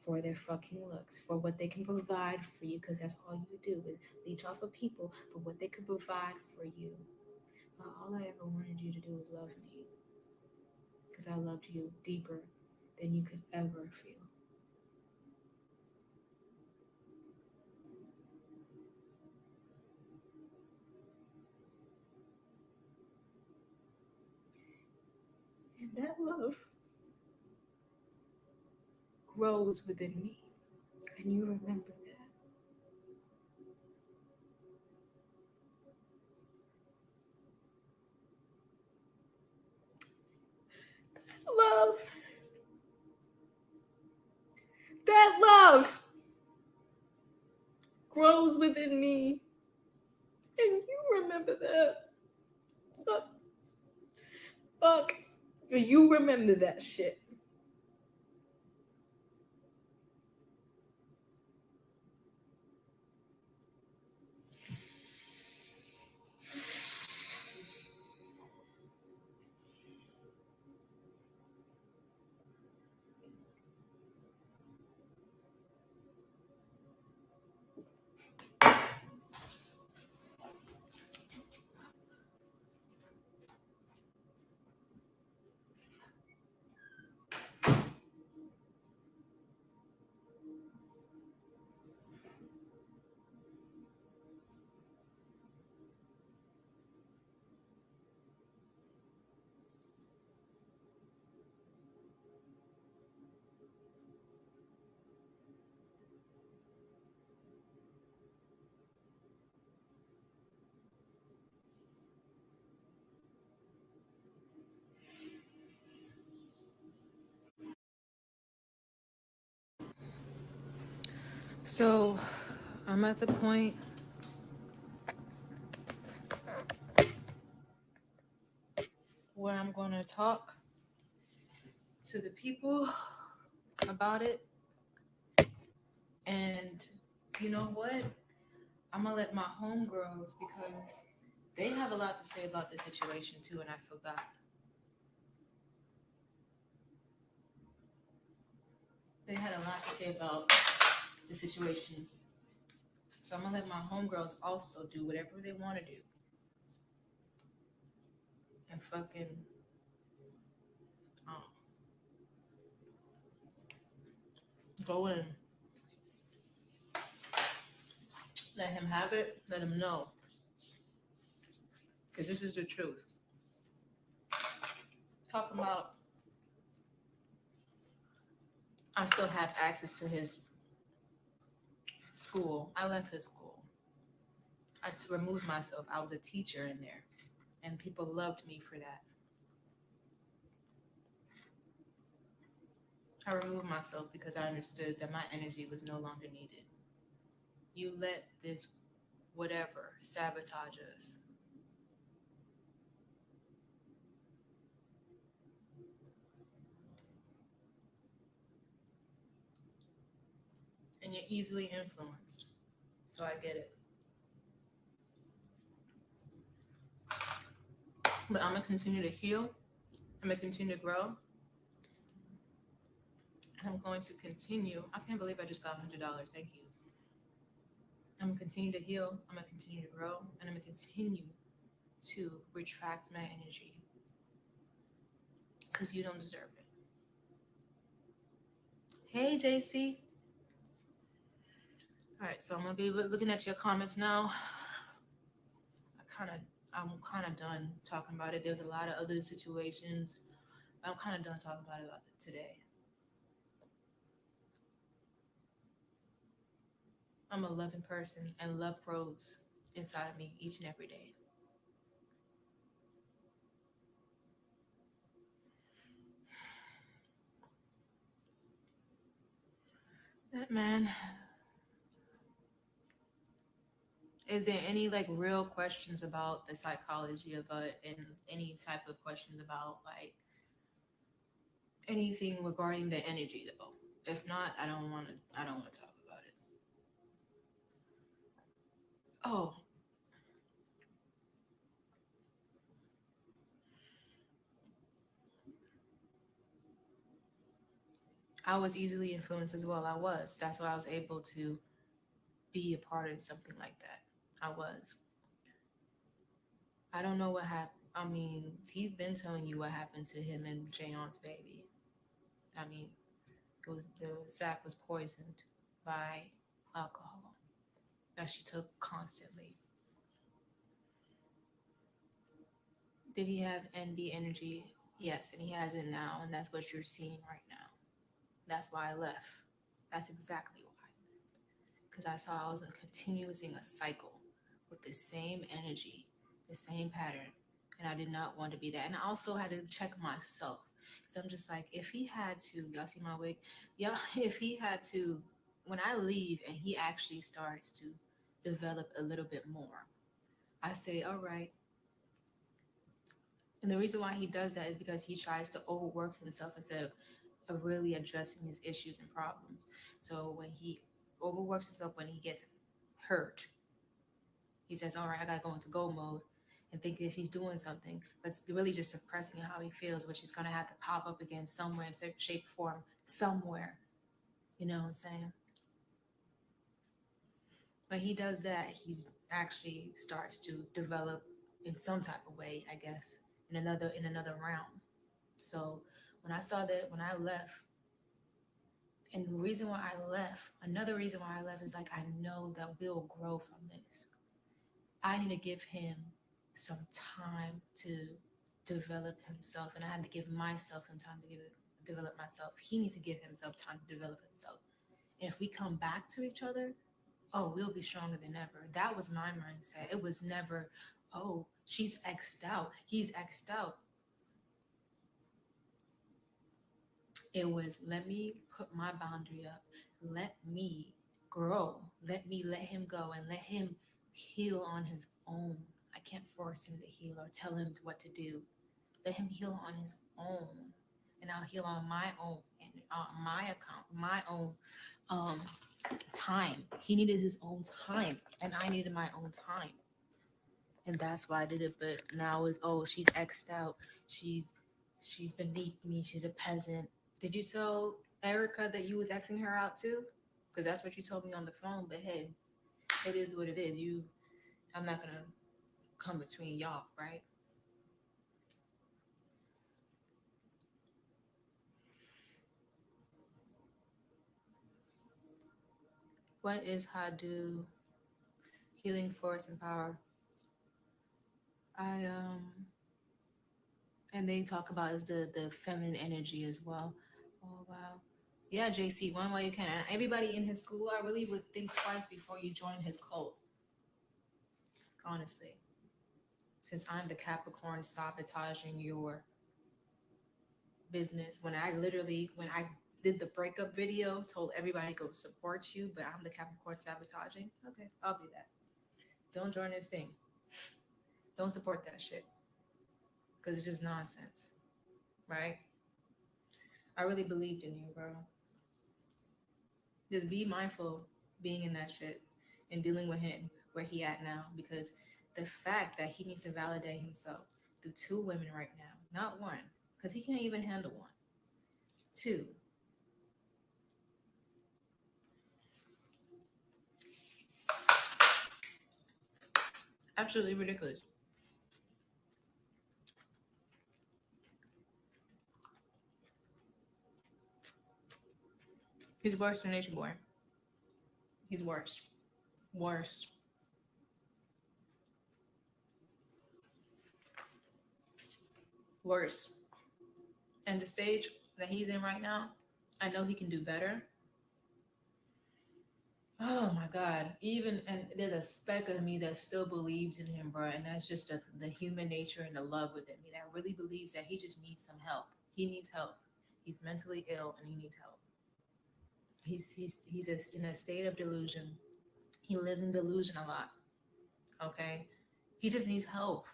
for their fucking looks, for what they can provide for you because that's all you do is leech off of people for what they can provide for you. But all I ever wanted you to do was love me because I loved you deeper than you could ever feel. And that love grows within me. And you remember that. Love, that love grows within me. And you remember that. Fuck. Fuck. You remember that shit. So I'm at the point where I'm going to talk to the people about it. And you know what? I'm going to let my homegirls, because they have a lot to say about the situation too, and I forgot. They had a lot to say about the situation. So I'm going to let my homegirls also do whatever they want to do and fucking um, go in, let him have it, let him know. Because this is the truth. Talking about, I still have access to his school. I left his school. I removed myself. I was a teacher in there, and people loved me for that. I removed myself because I understood that my energy was no longer needed. You let this whatever sabotage us, and you're easily influenced. So I get it. But I'm gonna continue to heal. I'm gonna continue to grow. And I'm going to continue. I can't believe I just got $100. Thank you. I'm gonna continue to heal. I'm gonna continue to grow, and I'm gonna continue to retract my energy because you don't deserve it. Hey, JC. All right, so I'm gonna be looking at your comments now. I'm kind of done talking about it. There's a lot of other situations. I'm kind of done talking about it today. I'm a loving person, and love grows inside of me each and every day. That man. Is there any like real questions about the psychology of it, and any type of questions about like anything regarding the energy though? If not, I don't want to. I don't want to talk about it. Oh, I was easily influenced as well. I was. That's why I was able to be a part of something like that. I was. I don't know what happened. I mean, he's been telling you what happened to him and Jayon's baby. I mean, the sac was poisoned by alcohol that she took constantly. Did he have NB energy? Yes, and he has it now, and that's what you're seeing right now. That's why I left. That's exactly why. Because I saw I was continuing a cycle with the same energy, the same pattern, and I did not want to be that. And I also had to check myself because I'm just like, if he had to, y'all see my wig, y'all, if he had to, when I leave and he actually starts to develop a little bit more, I say, all right. And the reason why he does that is because he tries to overwork himself instead of really addressing his issues and problems. So when he overworks himself, when he gets hurt, he says, all right, I gotta go into go mode and think that he's doing something, but it's really just suppressing how he feels, which is gonna have to pop up again somewhere in some shape, form, somewhere. You know what I'm saying? When he does that, he actually starts to develop in some type of way, I guess, in another realm. So when I saw that, when I left, and the reason why I left, another reason why I left is like I know that we'll grow from this. I need to give him some time to develop himself, and I had to give myself some time to develop myself. He needs to give himself time to develop himself. And if we come back to each other, oh, we'll be stronger than ever. That was my mindset. It was never, oh, she's X'd out. He's X'd out. It was, let me put my boundary up. Let me grow. Let him go and let him heal on his own. I can't force him to heal or tell him what to do. Let him heal on his own, and I'll heal on my own and on my account, my own um, time. He needed his own time, and I needed my own time, and that's why I did it. But now is, oh, she's xed out. She's she's beneath me. She's a peasant. Did you tell Erica that you was xing her out too? Because that's what you told me on the phone. But hey, it is what it is. I'm not gonna come between y'all, right? What is Hadu healing force and power? I and they talk about is the feminine energy as well. Oh wow. Yeah, JC, one way you can. And everybody in his school, I really would think twice before you join his cult, honestly. Since I'm the Capricorn sabotaging your business. When I did the breakup video, told everybody go support you, but I'm the Capricorn sabotaging. Okay, I'll be that. Don't join this thing. Don't support that shit. Because it's just nonsense. Right? I really believed in you, bro. Just be mindful being in that shit and dealing with him where he at now, because the fact that he needs to validate himself through two women right now, not one, because he can't even handle one. Two, absolutely ridiculous. He's worse than Nature Boy. He's worse. Worse. Worse. And the stage that he's in right now, I know he can do better. Oh my God. Even, and there's a speck of me that still believes in him, bro. And that's just the human nature and the love within me that really believes that he just needs some help. He needs help. He's mentally ill and he needs help. He's in a state of delusion. He lives in delusion a lot. Okay. He just needs help.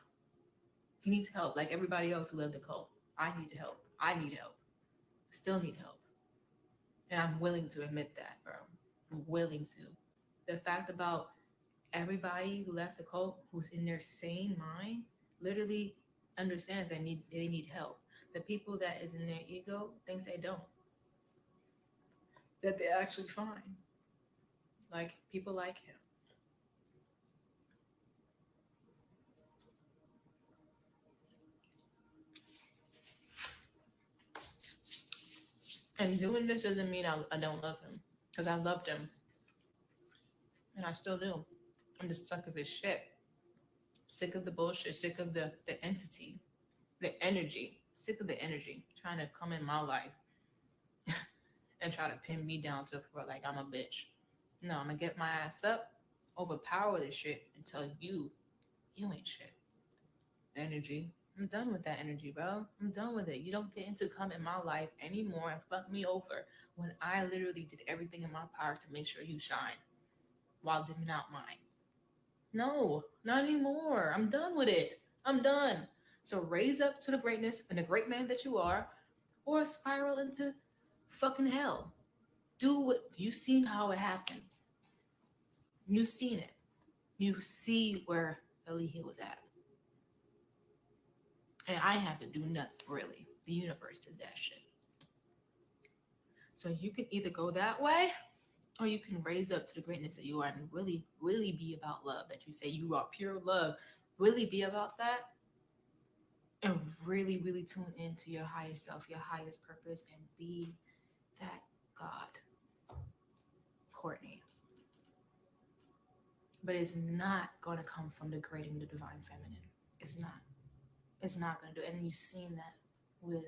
He needs help like everybody else who lived the cult. I need help. I need help. Still need help. And I'm willing to admit that, bro. I'm willing to. The fact about everybody who left the cult who's in their sane mind literally understands they need help. The people that is in their ego thinks they don't. That they're actually fine. Like people like him. And doing this doesn't mean I don't love him. Because I loved him. And I still do. I'm just sick of his shit. Sick of the bullshit. Sick of the entity. The energy. Sick of the energy trying to come in my life and try to pin me down to the floor like I'm a bitch. No, I'm gonna get my ass up, overpower this shit, and tell you ain't shit. Energy. I'm done with that energy, bro. I'm done with it. You don't get to come in my life anymore and fuck me over when I literally did everything in my power to make sure you shine while dimming out mine. No, not anymore. I'm done with it. I'm done. So raise up to the greatness and the great man that you are, or spiral into fucking hell. Do what you seen how it happened. You seen it. You see where Elihi was at. And I have to do nothing really. The universe did that shit. So you can either go that way or you can raise up to the greatness that you are and really, really be about love. That you say you are pure love. Really be about that and really, really tune into your higher self, your highest purpose, and be that God, Courtney. But it's not going to come from degrading the divine feminine. It's not. It's not going to do it. And you've seen that with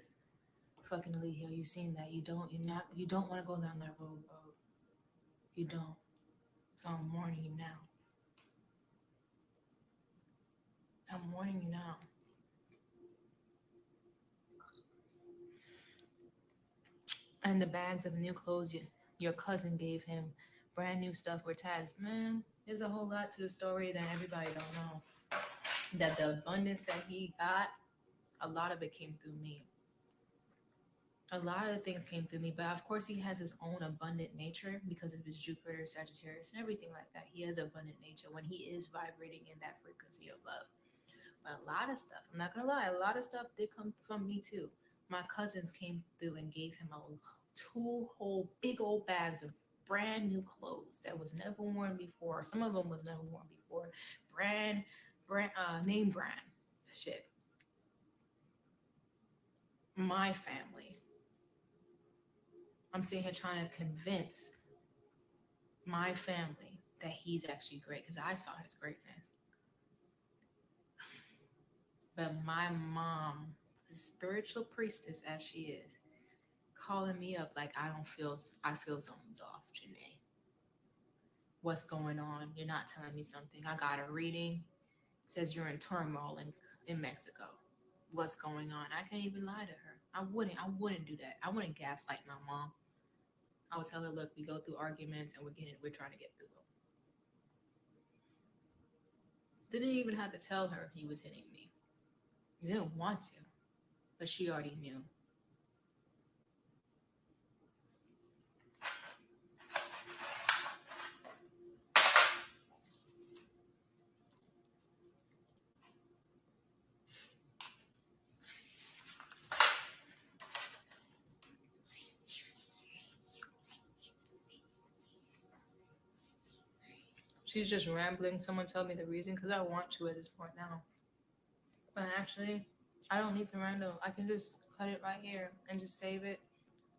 fucking Lee Hill. You've seen that. You don't want to go down that road, bro. You don't. So I'm warning you now. I'm warning you now. And the bags of new clothes your cousin gave him brand new stuff with tags. Man, there's a whole lot to the story that everybody don't know. That the abundance that he got, a lot of it came through me. A lot of things came through me, but of course he has his own abundant nature because of his Jupiter, Sagittarius, and everything like that. He has abundant nature when he is vibrating in that frequency of love. But a lot of stuff, I'm not gonna lie, a lot of stuff did come from me too. My cousins came through and gave him two whole big old bags of brand new clothes that was never worn before. Some of them was never worn before. Name brand shit. My family. I'm sitting here trying to convince my family that he's actually great because I saw his greatness. But my mom, the spiritual priestess as she is, calling me up like I feel something's off, Janae. What's going on? You're not telling me something. I got a reading. It says you're in turmoil in Mexico. What's going on? I can't even lie to her. I wouldn't do that. I wouldn't gaslight my mom. I would tell her, look, we go through arguments and we're trying to get through them. Didn't even have to tell her he was hitting me. Didn't want to, but she already knew. She's just rambling. Someone tell me the reason because I want to at this point now. But actually, I don't need to ramble. I can just cut it right here and just save it.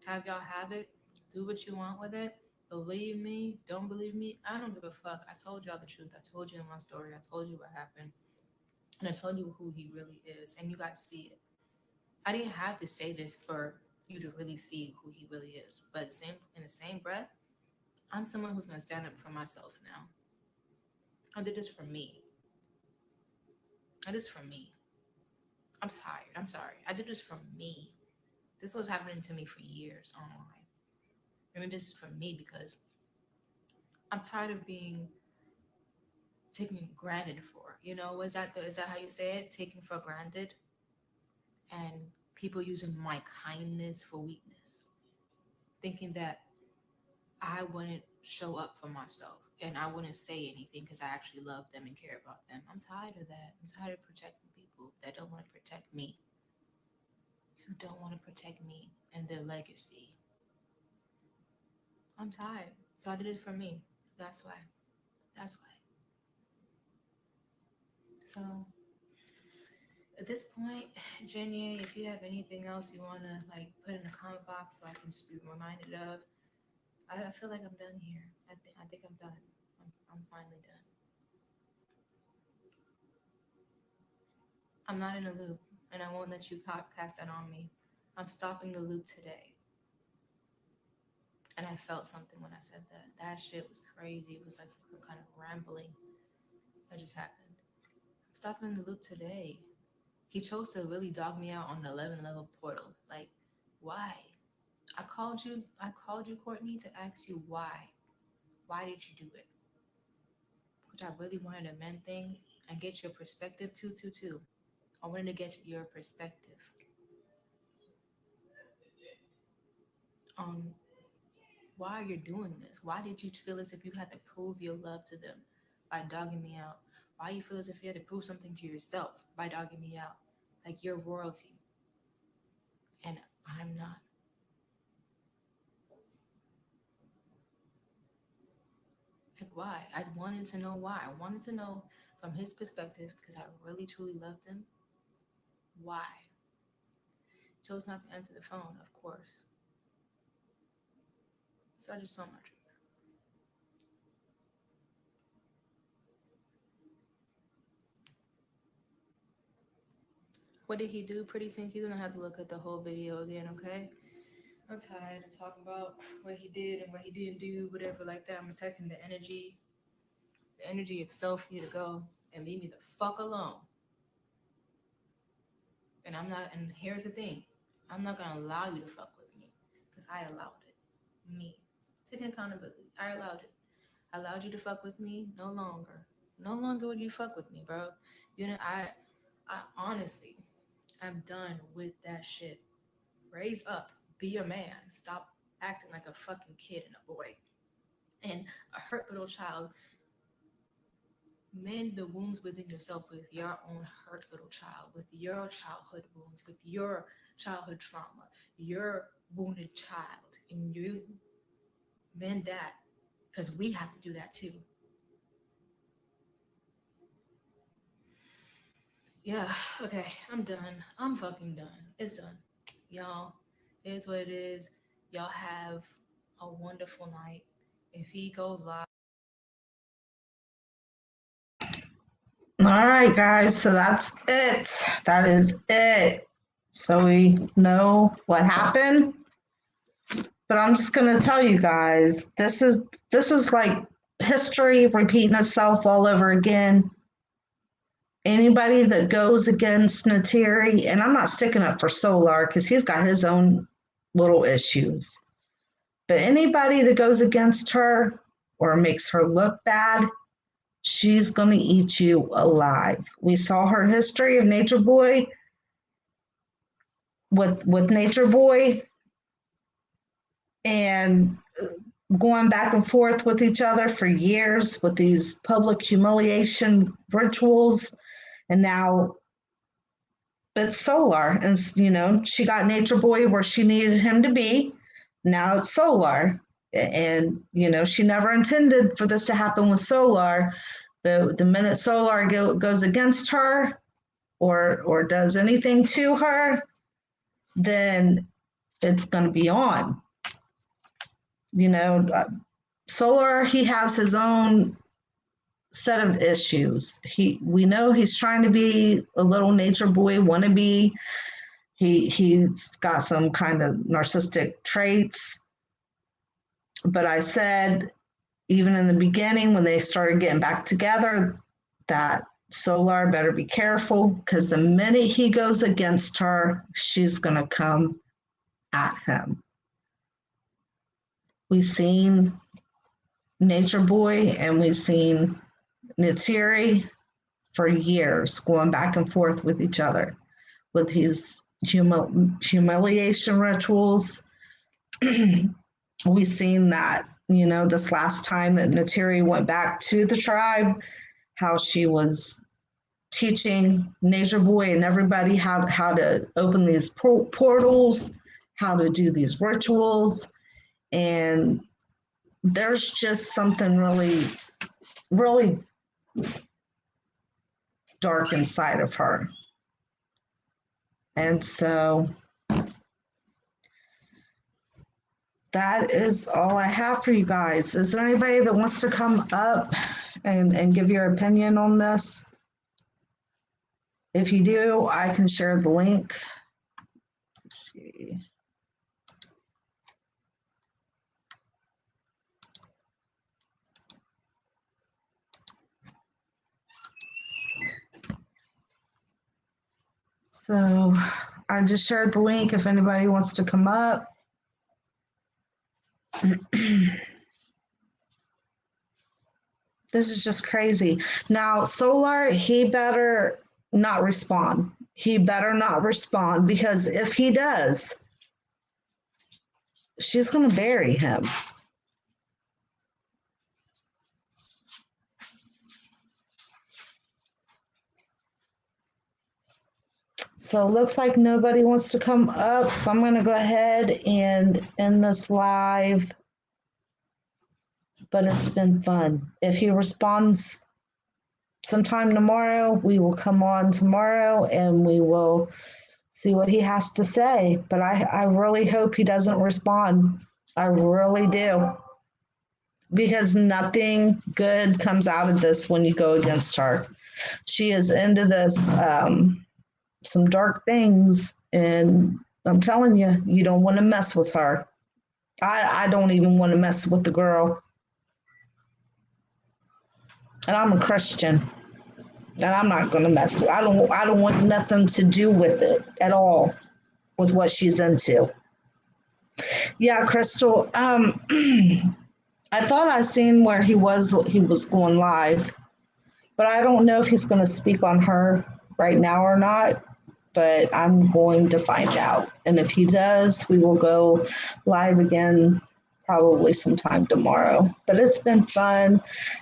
Have y'all have it. Do what you want with it. Believe me. Don't believe me. I don't give a fuck. I told y'all the truth. I told you in my story. I told you what happened. And I told you who he really is. And you guys see it. I didn't have to say this for you to really see who he really is. But in the same breath, I'm someone who's going to stand up for myself now. I did this for me. I did this for me. I'm tired. I'm sorry. I did this for me. This was happening to me for years online. I mean, this is for me because I'm tired of being taken granted for. You know, is that how you say it? Taken for granted, and people using my kindness for weakness, thinking that I wouldn't show up for myself and I wouldn't say anything because I actually love them and care about them. I'm tired of that. I'm tired of protecting people that don't want to protect me, who don't want to protect me and their legacy. I'm tired. So I did it for me. That's why. That's why. So at this point, Jenny, if you have anything else you want to like put in the comment box so I can just be reminded of, I feel like I'm done here. I think I'm done. I'm finally done. I'm not in a loop, and I won't let you cast that on me. I'm stopping the loop today. And I felt something when I said that. That shit was crazy. It was like some kind of rambling that just happened. I'm stopping the loop today. He chose to really dog me out on the 11 level portal. Like, why? I called you, Courtney, to ask you why. Why did you do it? Because I really wanted to mend things and get your perspective too. I wanted to get your perspective on why you're doing this. Why did you feel as if you had to prove your love to them by dogging me out? Why you feel as if you had to prove something to yourself by dogging me out? Like you're royalty. And I'm not. Like why? I wanted to know why. I wanted to know from his perspective because I really truly loved him. Why? Chose not to answer the phone, of course. So I just saw my truth. What did he do? Pretty Tink, you're gonna have to look at the whole video again, okay? I'm tired of talking about what he did and what he didn't do, whatever like that. I'm protecting the energy. The energy itself for you to go and leave me the fuck alone. And I'm not, and here's the thing. I'm not gonna allow you to fuck with me. Because I allowed it. Me. Taking accountability. I allowed it. I allowed you to fuck with me. No longer. No longer would you fuck with me, bro. You know, I honestly, I'm done with that shit. Raise up. Be a man. Stop acting like a fucking kid and a boy. And a hurt little child, mend the wounds within yourself with your own hurt little child, with your childhood wounds, with your childhood trauma, your wounded child, and you mend that because we have to do that too. Yeah, okay, I'm done. I'm fucking done. It's done. Y'all, it is what it is. Y'all have a wonderful night. If he goes live, All right, guys. So that's it. That is it. So we know what happened. But I'm just gonna tell you guys, this is like history repeating itself all over again. Anybody that goes against Neytiri, and I'm not sticking up for Solar because he's got his own little issues. But anybody that goes against her or makes her look bad, she's going to eat you alive. We saw her history of Nature Boy with Nature Boy and going back and forth with each other for years with these public humiliation rituals. And now it's Solar. And, she got Nature Boy where she needed him to be. Now it's Solar. And, she never intended for this to happen with Solar. But the minute Solar goes against her or does anything to her, then it's going to be on. Solar, he has his own set of issues. We know he's trying to be a little Nature Boy wannabe. He's got some kind of narcissistic traits. But I said, even in the beginning, when they started getting back together, that Solar better be careful because the minute he goes against her, she's going to come at him. We've seen Nature Boy and we've seen Neytiri for years going back and forth with each other with his humiliation rituals. We've seen that, this last time that Neytiri went back to the tribe, how she was teaching Nature Boy and everybody how to open these portals, how to do these rituals. And there's just something really, really dark inside of her. And so that is all I have for you guys. Is there anybody that wants to come up and give your opinion on this? If you do, I can share the link. Let's see. So I just shared the link if anybody wants to come up. This is just crazy. Now, Solar, he better not respond. He better not respond because if he does, she's going to bury him. So it looks like nobody wants to come up. So I'm going to go ahead and end this live. But it's been fun. If he responds sometime tomorrow, we will come on tomorrow and we will see what he has to say. But I really hope he doesn't respond. I really do. Because nothing good comes out of this when you go against her. She is into this, some dark things. And I'm telling you, you don't want to mess with her. I don't even want to mess with the girl. And I'm a Christian, and I'm not going to mess with. I don't want nothing to do with it at all, with what she's into. Yeah, Crystal. I thought I seen where he was going live, but I don't know if he's going to speak on her right now or not. But I'm going to find out, and if he does, we will go live again probably sometime tomorrow. But it's been fun.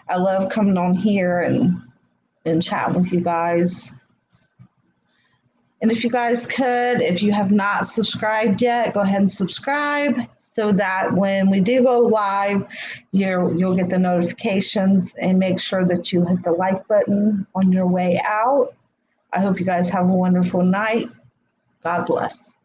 I love coming on here and chatting with you guys. And if you guys could, if you have not subscribed yet, go ahead and subscribe so that when we do go live, you'll get the notifications, and make sure that you hit the like button on your way out. I hope you guys have a wonderful night. God bless.